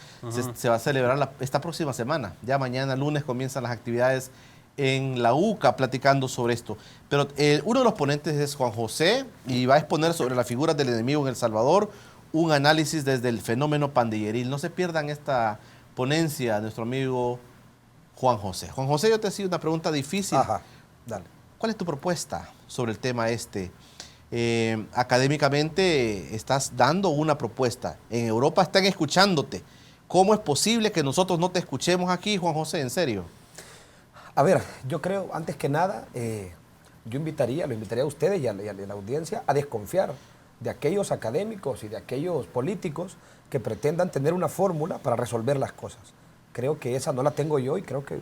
se va a celebrar esta próxima semana. Ya mañana, lunes, comienzan las actividades en la UCA platicando sobre esto. Pero uno de los ponentes es Juan José y va a exponer sobre las figuras del enemigo en El Salvador, un análisis desde el fenómeno pandilleril. No se pierdan esta ponencia, nuestro amigo Juan José. Juan José, yo te hacía una pregunta difícil. Ajá, dale. ¿Cuál es tu propuesta sobre el tema este? Académicamente estás dando una propuesta. En Europa están escuchándote. ¿Cómo es posible que nosotros no te escuchemos aquí, Juan José? ¿En serio? A ver, yo creo, antes que nada, lo invitaría a ustedes y a la audiencia a desconfiar de aquellos académicos y de aquellos políticos que pretendan tener una fórmula para resolver las cosas. Creo que esa no la tengo yo y creo que,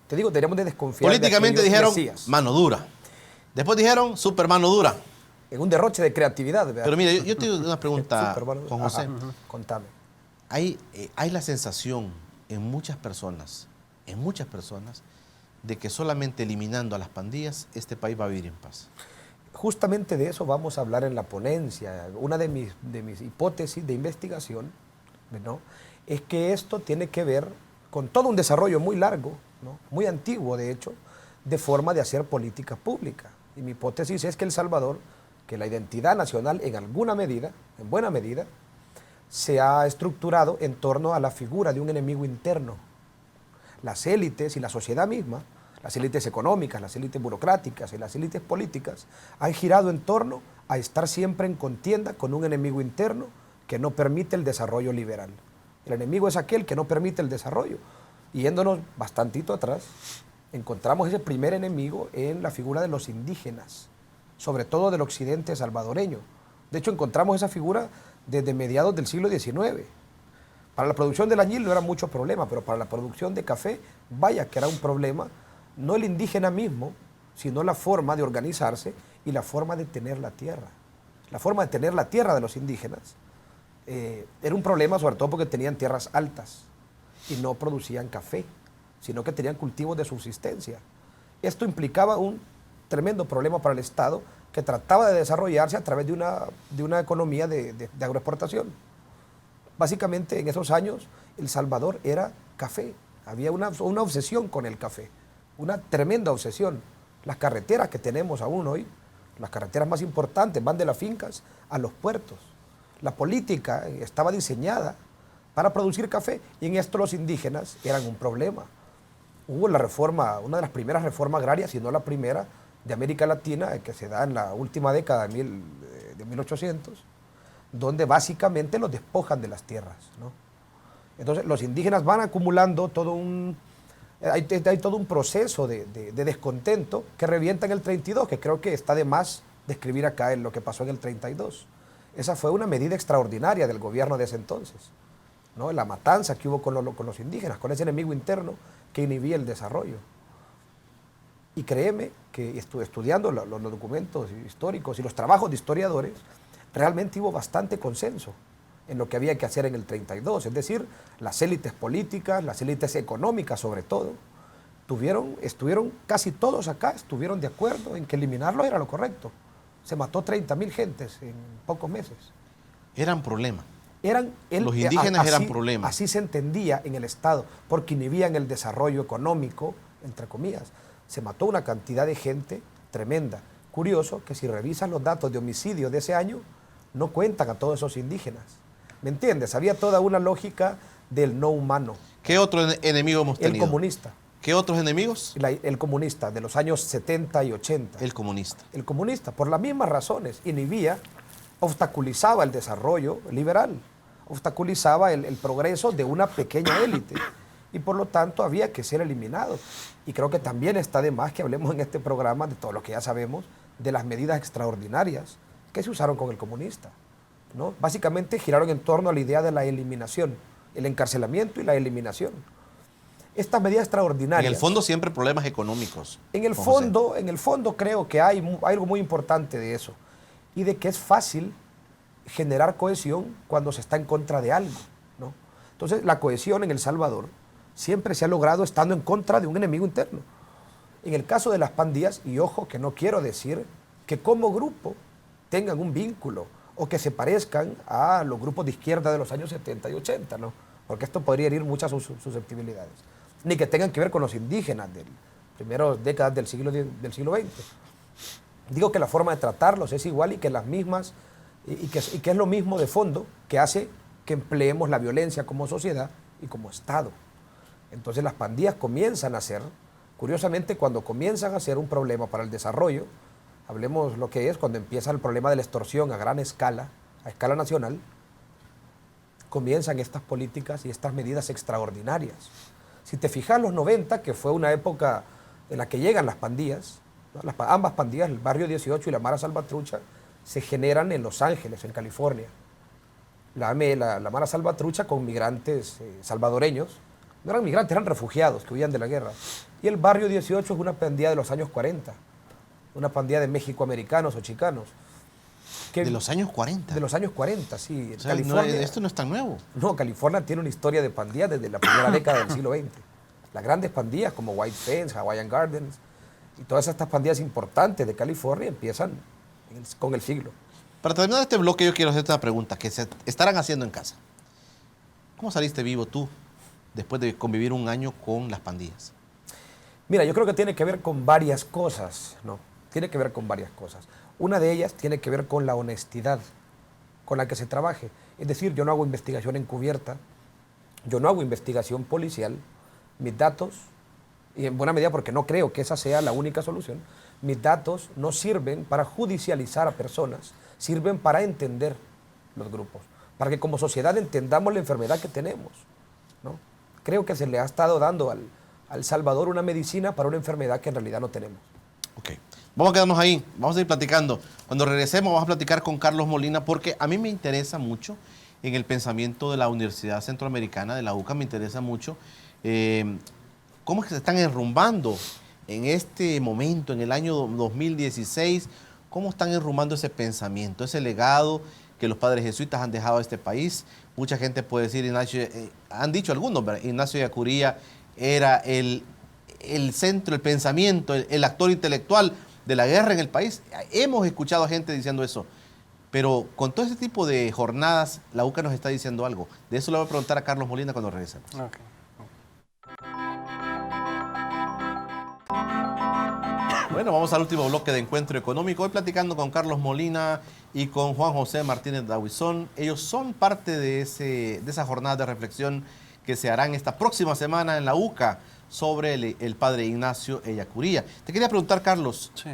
te digo, deberíamos de desconfiar. Políticamente de dijeron mesías. Mano dura. Después dijeron super mano dura. En un derroche de creatividad, ¿verdad? Pero mira, yo te doy una pregunta, Juan José. Contame. Hay la sensación en muchas personas, de que solamente eliminando a las pandillas, este país va a vivir en paz. Justamente de eso vamos a hablar en la ponencia. Una de mis hipótesis de investigación, ¿no?, es que esto tiene que ver con todo un desarrollo muy largo, ¿no?, muy antiguo de hecho, de forma de hacer política pública. Y mi hipótesis es que El Salvador, que la identidad nacional en alguna medida, en buena medida, se ha estructurado en torno a la figura de un enemigo interno. Las élites y la sociedad misma, las élites económicas, las élites burocráticas y las élites políticas han girado en torno a estar siempre en contienda con un enemigo interno que no permite el desarrollo liberal. El enemigo es aquel que no permite el desarrollo. Y yéndonos bastantito atrás, encontramos ese primer enemigo en la figura de los indígenas, sobre todo del occidente salvadoreño. De hecho, encontramos esa figura desde mediados del siglo XIX. Para la producción del añil no era mucho problema, pero para la producción de café, vaya que era un problema, no el indígena mismo, sino la forma de organizarse y la forma de tener la tierra. La forma de tener la tierra de los indígenas era un problema, sobre todo porque tenían tierras altas y no producían café, sino que tenían cultivos de subsistencia. Esto implicaba un tremendo problema para el Estado, que trataba de desarrollarse a través de una economía de agroexportación. Básicamente, en esos años, El Salvador era café. Había una obsesión con el café, una tremenda obsesión. Las carreteras que tenemos aún hoy, las carreteras más importantes, van de las fincas a los puertos. La política estaba diseñada para producir café, y en esto los indígenas eran un problema. Hubo la reforma, una de las primeras reformas agrarias, si no la primera, de América Latina, que se da en la última década de 1800, donde básicamente los despojan de las tierras, ¿no? Entonces los indígenas van acumulando todo un Hay todo un proceso de descontento que revienta en el 32, que creo que está de más describir acá en lo que pasó en el 32. Esa fue una medida extraordinaria del gobierno de ese entonces, ¿no? La matanza que hubo con los indígenas, con ese enemigo interno que inhibía el desarrollo. Y créeme que estudiando los documentos históricos y los trabajos de historiadores, realmente hubo bastante consenso en lo que había que hacer en el 32. Es decir, las élites políticas, las élites económicas sobre todo, estuvieron casi todos acá, estuvieron de acuerdo en que eliminarlo era lo correcto. Se mató 30.000 gentes en pocos meses. Eran problema. Los indígenas eran problema. Así se entendía en el Estado, porque inhibían el desarrollo económico, entre comillas. Se mató una cantidad de gente tremenda. Curioso que si revisan los datos de homicidios de ese año, no cuentan a todos esos indígenas. ¿Me entiendes? Había toda una lógica del no humano. ¿Qué otro enemigo hemos tenido? El comunista. ¿Qué otros enemigos? El comunista de los años 70 y 80. El comunista. El comunista, por las mismas razones, inhibía, obstaculizaba el desarrollo liberal, obstaculizaba el progreso de una pequeña élite y por lo tanto había que ser eliminado. Y creo que también está de más que hablemos en este programa de todo lo que ya sabemos, de las medidas extraordinarias que se usaron con el comunista, ¿no? Básicamente giraron en torno a la idea de la eliminación, el encarcelamiento y la eliminación. Estas medidas extraordinarias... En el fondo siempre problemas económicos. En el fondo creo que hay algo muy importante de eso y de que es fácil generar cohesión cuando se está en contra de algo, ¿no? Entonces la cohesión en El Salvador siempre se ha logrado estando en contra de un enemigo interno. En el caso de las pandillas, y ojo que no quiero decir que como grupo tengan un vínculo o que se parezcan a los grupos de izquierda de los años 70 y 80, ¿no? Porque esto podría herir muchas susceptibilidades. Ni que tengan que ver con los indígenas de las primeras décadas del siglo XX. Digo que la forma de tratarlos es igual y que las mismas, y que es lo mismo de fondo que hace que empleemos la violencia como sociedad y como Estado. Entonces las pandillas comienzan a ser, curiosamente cuando comienzan a ser un problema para el desarrollo, hablemos lo que es cuando empieza el problema de la extorsión a gran escala, a escala nacional, comienzan estas políticas y estas medidas extraordinarias. Si te fijas, los 90, que fue una época en la que llegan las pandillas, ¿no? Ambas pandillas, el Barrio 18 y la Mara Salvatrucha, se generan en Los Ángeles, en California. La Mara Salvatrucha con migrantes salvadoreños, no eran migrantes, eran refugiados que huían de la guerra. Y el Barrio 18 es una pandilla de los años 40, una pandilla de mexicoamericanos o chicanos. ¿De los años 40? De los años 40, sí. O sea, California, esto no es tan nuevo. No, California tiene una historia de pandillas desde la primera década del siglo XX. Las grandes pandillas como White Fence, Hawaiian Gardens y todas estas pandillas importantes de California empiezan con el siglo. Para terminar este bloque yo quiero hacerte una pregunta que se estarán haciendo en casa. ¿Cómo saliste vivo tú después de convivir un año con las pandillas? Mira, yo creo que tiene que ver con varias cosas, ¿no? Tiene que ver con varias cosas. Una de ellas tiene que ver con la honestidad con la que se trabaje. Es decir, yo no hago investigación encubierta, yo no hago investigación policial. Mis datos, y en buena medida porque no creo que esa sea la única solución, mis datos no sirven para judicializar a personas, sirven para entender los grupos, para que como sociedad entendamos la enfermedad que tenemos, ¿no? Creo que se le ha estado dando al Salvador una medicina para una enfermedad que en realidad no tenemos. Ok. Vamos a quedarnos ahí, vamos a ir platicando. Cuando regresemos vamos a platicar con Carlos Molina porque a mí me interesa mucho en el pensamiento de la Universidad Centroamericana, de la UCA, me interesa mucho cómo es que se están enrumbando en este momento, en el año 2016, cómo están enrumbando ese pensamiento, ese legado que los padres jesuitas han dejado a este país. Mucha gente puede decir, Ignacio, han dicho algunos, ¿verdad? Ignacio Ellacuría era el centro, el pensamiento, el actor intelectual de la guerra en el país. Hemos escuchado a gente diciendo eso, pero con todo ese tipo de jornadas, la UCA nos está diciendo algo. De eso le voy a preguntar a Carlos Molina cuando regresemos. Okay. Bueno, vamos al último bloque de Encuentro Económico. Hoy platicando con Carlos Molina y con Juan José Martínez Dauizón. Ellos son parte de esa jornada de reflexión que se harán esta próxima semana en la UCA sobre el padre Ignacio Ellacuría. Te quería preguntar, Carlos, sí.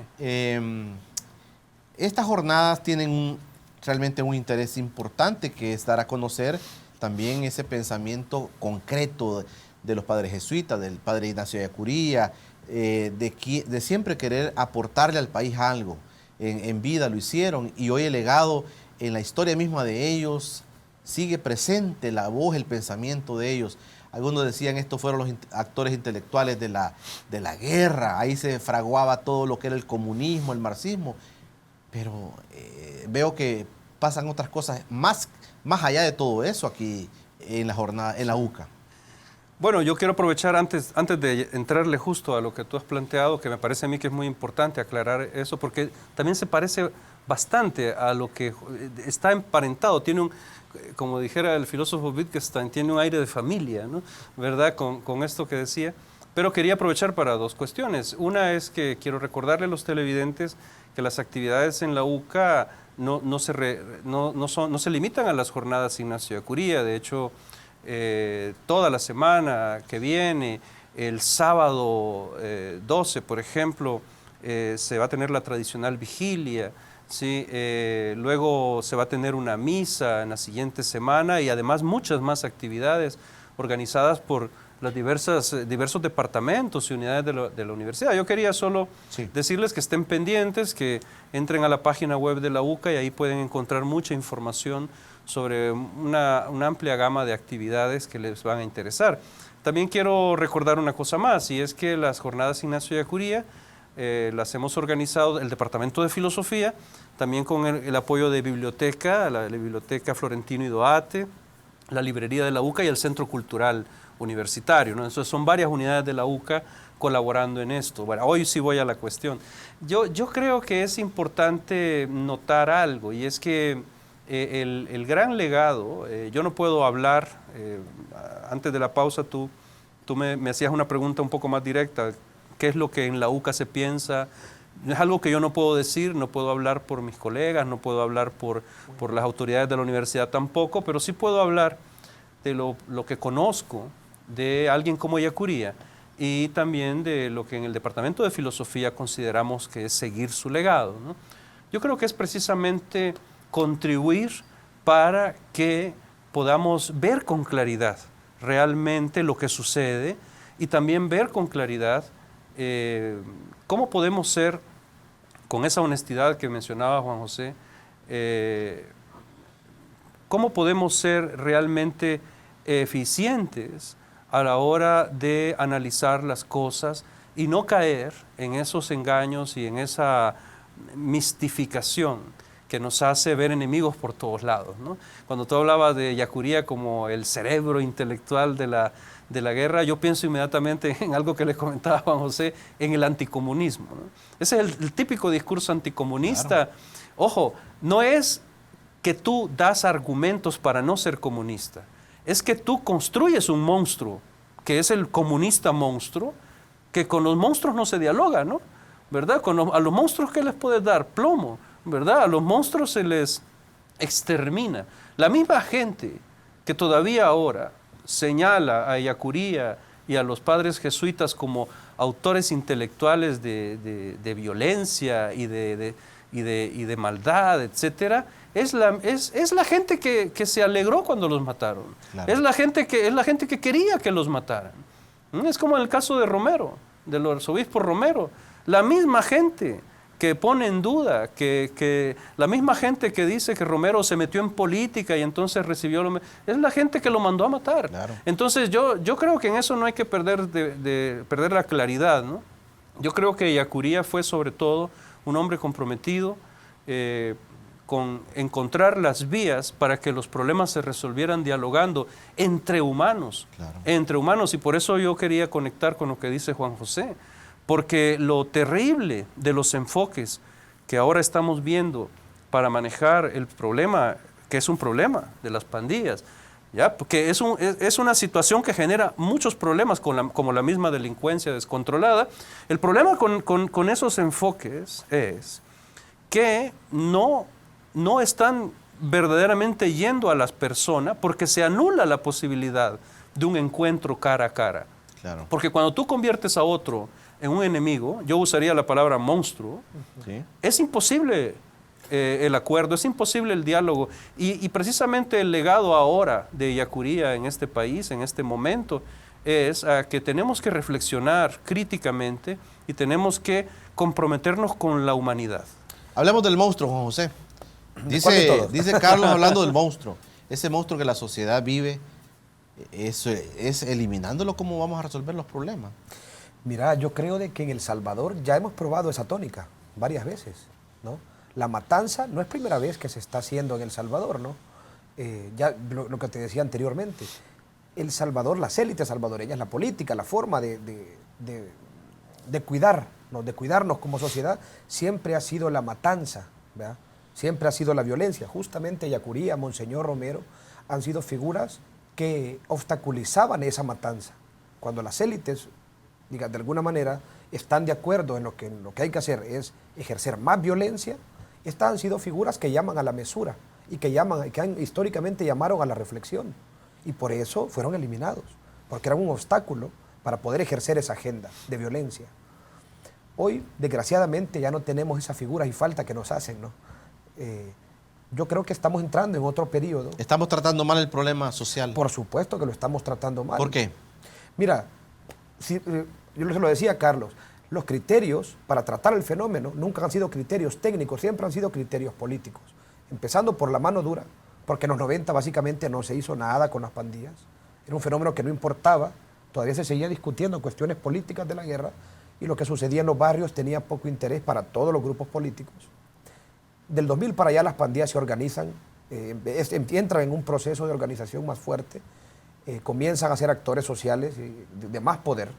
Estas jornadas tienen realmente un interés importante que es dar a conocer también ese pensamiento concreto de los padres jesuitas, del padre Ignacio de Yacuría, de siempre querer aportarle al país algo. En vida lo hicieron y hoy el legado en la historia misma de ellos sigue presente, la voz, el pensamiento de ellos. Algunos decían estos fueron los actores intelectuales de la guerra, ahí se fraguaba todo lo que era el comunismo, el marxismo, pero veo que pasan otras cosas más allá de todo eso aquí en la jornada, en la UCA. Bueno, yo quiero aprovechar antes de entrarle justo a lo que tú has planteado, que me parece a mí que es muy importante aclarar eso, porque también se parece bastante a lo que está emparentado, tiene un, como dijera el filósofo Wittgenstein, tiene un aire de familia, ¿no? ¿Verdad? Con esto que decía. Pero quería aprovechar para dos cuestiones. Una es que quiero recordarle a los televidentes que las actividades en la UCA no se limitan a las jornadas Ignacio de Yacuría. De hecho, toda la semana que viene, el sábado 12, por ejemplo, se va a tener la tradicional vigilia, ¿sí? Luego se va a tener una misa en la siguiente semana y además muchas más actividades organizadas por los diversos departamentos y unidades de la universidad. Yo quería solo decirles que estén pendientes, que entren a la página web de la UCA y ahí pueden encontrar mucha información sobre una amplia gama de actividades que les van a interesar. También quiero recordar una cosa más, y es que las jornadas Ignacio de Yacuría las hemos organizado el Departamento de Filosofía, también con el apoyo de biblioteca, la Biblioteca Florentino y Doate, la Librería de la UCA y el Centro Cultural Universitario, ¿no? Entonces son varias unidades de la UCA colaborando en esto. Bueno, hoy sí voy a la cuestión. Yo creo que es importante notar algo, y es que el gran legado, yo no puedo hablar, antes de la pausa tú me hacías una pregunta un poco más directa, ¿qué es lo que en la UCA se piensa? Es algo que yo no puedo decir, no puedo hablar por mis colegas, no puedo hablar por las autoridades de la universidad tampoco, pero sí puedo hablar de lo que conozco de alguien como Yacuría y también de lo que en el Departamento de Filosofía consideramos que es seguir su legado, ¿no? Yo creo que es precisamente contribuir para que podamos ver con claridad realmente lo que sucede y también ver con claridad cómo podemos ser, con esa honestidad que mencionaba Juan José, cómo podemos ser realmente eficientes a la hora de analizar las cosas y no caer en esos engaños y en esa mistificación que nos hace ver enemigos por todos lados, ¿no? Cuando tú hablabas de Yacuría como el cerebro intelectual de la guerra, yo pienso inmediatamente en algo que les comentaba Juan José, en el anticomunismo, ¿no? Ese es el típico discurso anticomunista. Claro. Ojo, no es que tú das argumentos para no ser comunista, es que tú construyes un monstruo, que es el comunista monstruo, que con los monstruos no se dialoga, ¿no? ¿Verdad? A los monstruos, ¿qué les puedes dar? Plomo, ¿verdad? A los monstruos se les extermina. La misma gente que todavía ahora señala a Yacuría y a los padres jesuitas como autores intelectuales de violencia y de maldad, etcétera, es la gente que se alegró cuando los mataron. Claro. Es la gente que quería que los mataran. Es como en el caso de Romero, del arzobispo Romero. La misma gente que pone en duda, la misma gente que dice que Romero se metió en política y entonces recibió es la gente que lo mandó a matar. Claro. Entonces yo creo que en eso no hay que perder la claridad, ¿no? Yo creo que Yacuría fue sobre todo un hombre comprometido con encontrar las vías para que los problemas se resolvieran dialogando entre humanos, claro. Entre humanos, y por eso yo quería conectar con lo que dice Juan José, porque lo terrible de los enfoques que ahora estamos viendo para manejar el problema, que es un problema de las pandillas, ¿ya? Porque es una situación que genera muchos problemas como la misma delincuencia descontrolada. El problema con esos enfoques es que no están verdaderamente yendo a las personas porque se anula la posibilidad de un encuentro cara a cara. Claro. Porque cuando tú conviertes a otro en un enemigo, yo usaría la palabra monstruo, ¿sí? Es imposible el acuerdo, es imposible el diálogo. Y precisamente el legado ahora de Yacuría en este país, en este momento, es que tenemos que reflexionar críticamente y tenemos que comprometernos con la humanidad. Hablemos del monstruo, Juan José. Dice Carlos, hablando del monstruo, ese monstruo que la sociedad vive, es eliminándolo como vamos a resolver los problemas. Mira, yo creo de que en El Salvador ya hemos probado esa tónica varias veces, ¿no? La matanza no es primera vez que se está haciendo en El Salvador, ¿no? Ya lo que te decía anteriormente, El Salvador, las élites salvadoreñas, la política, la forma de cuidarnos como sociedad, siempre ha sido la matanza, ¿verdad? Siempre ha sido la violencia. Justamente Yacuría, Monseñor Romero, han sido figuras que obstaculizaban esa matanza. Cuando las élites, de alguna manera, están de acuerdo en lo que hay que hacer es ejercer más violencia, estas han sido figuras que llaman a la mesura y que históricamente llamaron a la reflexión. Y por eso fueron eliminados, porque eran un obstáculo para poder ejercer esa agenda de violencia. Hoy, desgraciadamente, ya no tenemos esas figuras y falta que nos hacen, ¿no? Yo creo que estamos entrando en otro periodo. ¿Estamos tratando mal el problema social? Por supuesto que lo estamos tratando mal. ¿Por qué? Mira, yo se lo decía a Carlos, los criterios para tratar el fenómeno nunca han sido criterios técnicos, siempre han sido criterios políticos. Empezando por la mano dura, porque en los 90 básicamente no se hizo nada con las pandillas. Era un fenómeno que no importaba, todavía se seguía discutiendo cuestiones políticas de la guerra y lo que sucedía en los barrios tenía poco interés para todos los grupos políticos. Del 2000 para allá las pandillas se organizan, entran en un proceso de organización más fuerte, comienzan a ser actores sociales de más poder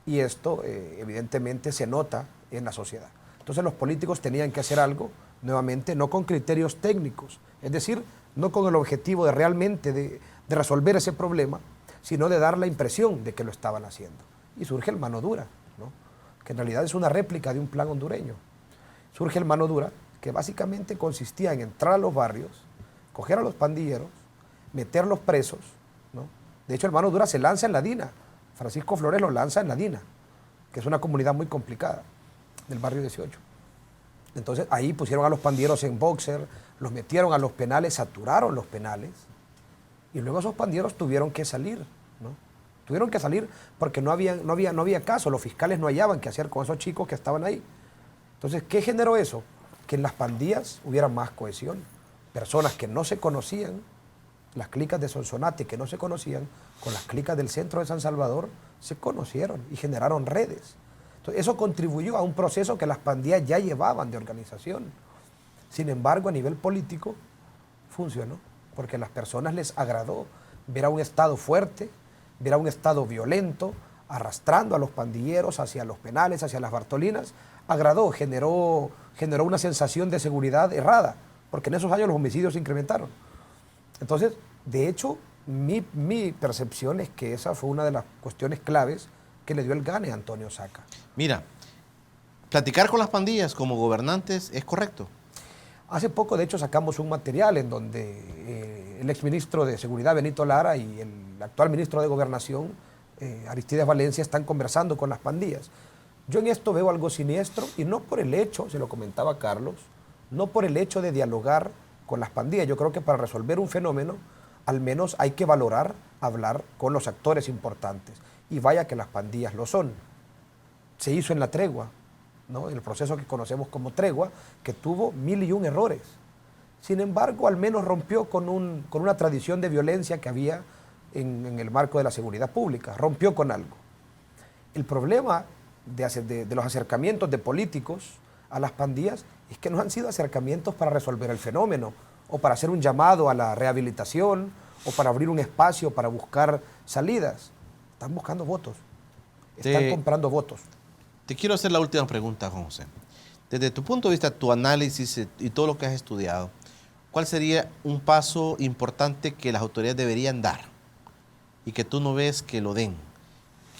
y esto evidentemente se nota en la sociedad. Entonces los políticos tenían que hacer algo, nuevamente, no con criterios técnicos, es decir, no con el objetivo de realmente de resolver ese problema, sino de dar la impresión de que lo estaban haciendo. Y surge el mano dura, ¿no? Que en realidad es una réplica de un plan hondureño. Surge el mano dura, que básicamente consistía en entrar a los barrios, coger a los pandilleros, meterlos presos, ¿no? De hecho, el mano dura se lanza en la DINA. Francisco Flores lo lanza en la DINA, que es una comunidad muy complicada del barrio 18. Entonces ahí pusieron a los pandilleros en boxer, los metieron a los penales, saturaron los penales y luego esos pandilleros tuvieron que salir, ¿no? Tuvieron que salir porque no había caso, los fiscales no hallaban qué hacer con esos chicos que estaban ahí. Entonces, ¿qué generó eso? Que en las pandillas hubiera más cohesión. Personas que no se conocían, las clicas de Sonsonate que no se conocían, con las clicas del centro de San Salvador, se conocieron y generaron redes. Entonces, eso contribuyó a un proceso que las pandillas ya llevaban de organización. Sin embargo, a nivel político, funcionó, porque a las personas les agradó ver a un Estado fuerte, ver a un Estado violento, arrastrando a los pandilleros hacia los penales, hacia las Bartolinas. Agradó, generó una sensación de seguridad errada, porque en esos años los homicidios se incrementaron. Entonces, de hecho, mi percepción es que esa fue una de las cuestiones claves que le dio el gane a Antonio Saca. Mira, platicar con las pandillas como gobernantes es correcto. Hace poco, de hecho, sacamos un material en donde el exministro de Seguridad, Benito Lara, y el actual ministro de Gobernación, Aristides Valencia, están conversando con las pandillas. Yo en esto veo algo siniestro y no por el hecho, se lo comentaba Carlos, no por el hecho de dialogar con las pandillas. Yo creo que para resolver un fenómeno, al menos hay que valorar, hablar con los actores importantes. Y vaya que las pandillas lo son. Se hizo en la tregua, ¿no? El proceso que conocemos como tregua, que tuvo 1001 errores. Sin embargo, al menos rompió con una tradición de violencia que había en el marco de la seguridad pública. Rompió con algo. El problema de los acercamientos de políticos a las pandillas es que no han sido acercamientos para resolver el fenómeno o para hacer un llamado a la rehabilitación o para abrir un espacio para buscar salidas. Están buscando votos, están comprando votos. Te quiero hacer la última pregunta, Juan José. Desde tu punto de vista, tu análisis y todo lo que has estudiado, ¿cuál sería un paso importante que las autoridades deberían dar y que tú no ves que lo den?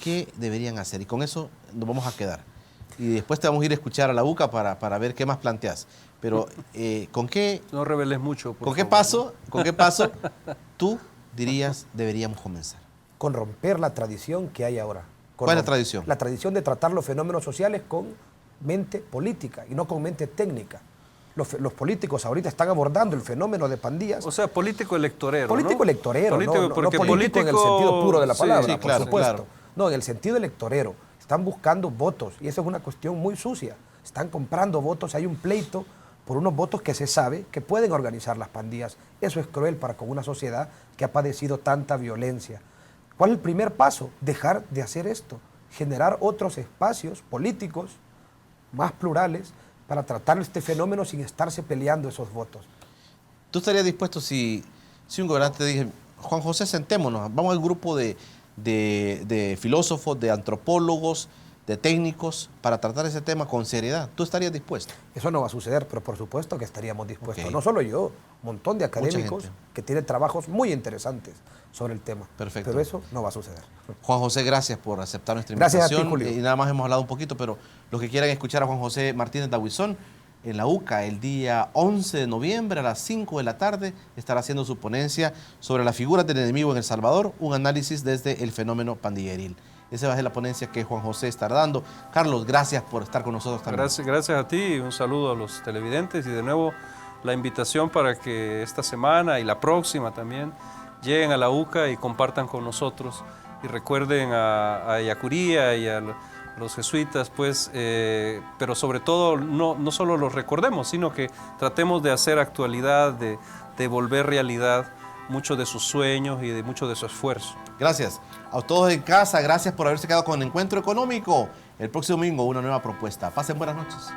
¿Qué deberían hacer? Y con eso nos vamos a quedar. Y después te vamos a ir a escuchar a la UCA para ver qué más planteas. Pero, ¿con qué? No reveles mucho, por ¿Con qué paso tú dirías deberíamos comenzar? Con romper la tradición que hay ahora. ¿Cuál es la tradición? La tradición de tratar los fenómenos sociales con mente política y no con mente técnica. los políticos ahorita están abordando el fenómeno de pandillas. O sea, político electorero, Político ¿no? electorero, Político, no porque político en el sentido puro de la sí, palabra, sí, por claro, supuesto. claro. No, en el sentido electorero. Están buscando votos y eso es una cuestión muy sucia. Están comprando votos, hay un pleito por unos votos que se sabe que pueden organizar las pandillas. Eso es cruel para con una sociedad que ha padecido tanta violencia. ¿Cuál es el primer paso? Dejar de hacer esto, generar otros espacios políticos más plurales para tratar este fenómeno sin estarse peleando esos votos. ¿Tú estarías dispuesto si un gobernante te dije, Juan José, sentémonos, vamos al grupo de filósofos, de antropólogos, de técnicos, para tratar ese tema con seriedad? ¿Tú estarías dispuesto? Eso no va a suceder, pero por supuesto que estaríamos dispuestos. Ok. No solo yo, un montón de académicos gente. que tienen trabajos muy interesantes sobre el tema. Perfecto. Pero eso no va a suceder. Juan José, gracias por aceptar nuestra Gracias a ti, invitación. Julio. Y nada más hemos hablado un poquito, pero los que quieran escuchar a Juan José Martínez Dahuizón, en la UCA, el día 11 de noviembre a las 5 de la tarde, estará haciendo su ponencia sobre las figuras del enemigo en El Salvador, un análisis desde el fenómeno pandilleril. Esa va a ser la ponencia que Juan José estará dando. Carlos, gracias por estar con nosotros también. Gracias a ti, un saludo a los televidentes y de nuevo la invitación para que esta semana y la próxima también lleguen a la UCA y compartan con nosotros y recuerden a Yacuría y a los jesuitas, pues, pero sobre todo no solo los recordemos, sino que tratemos de hacer actualidad, de volver realidad muchos de sus sueños y de mucho de su esfuerzo. Gracias. A todos en casa, gracias por haberse quedado con Encuentro Económico. El próximo domingo una nueva propuesta. Pasen buenas noches.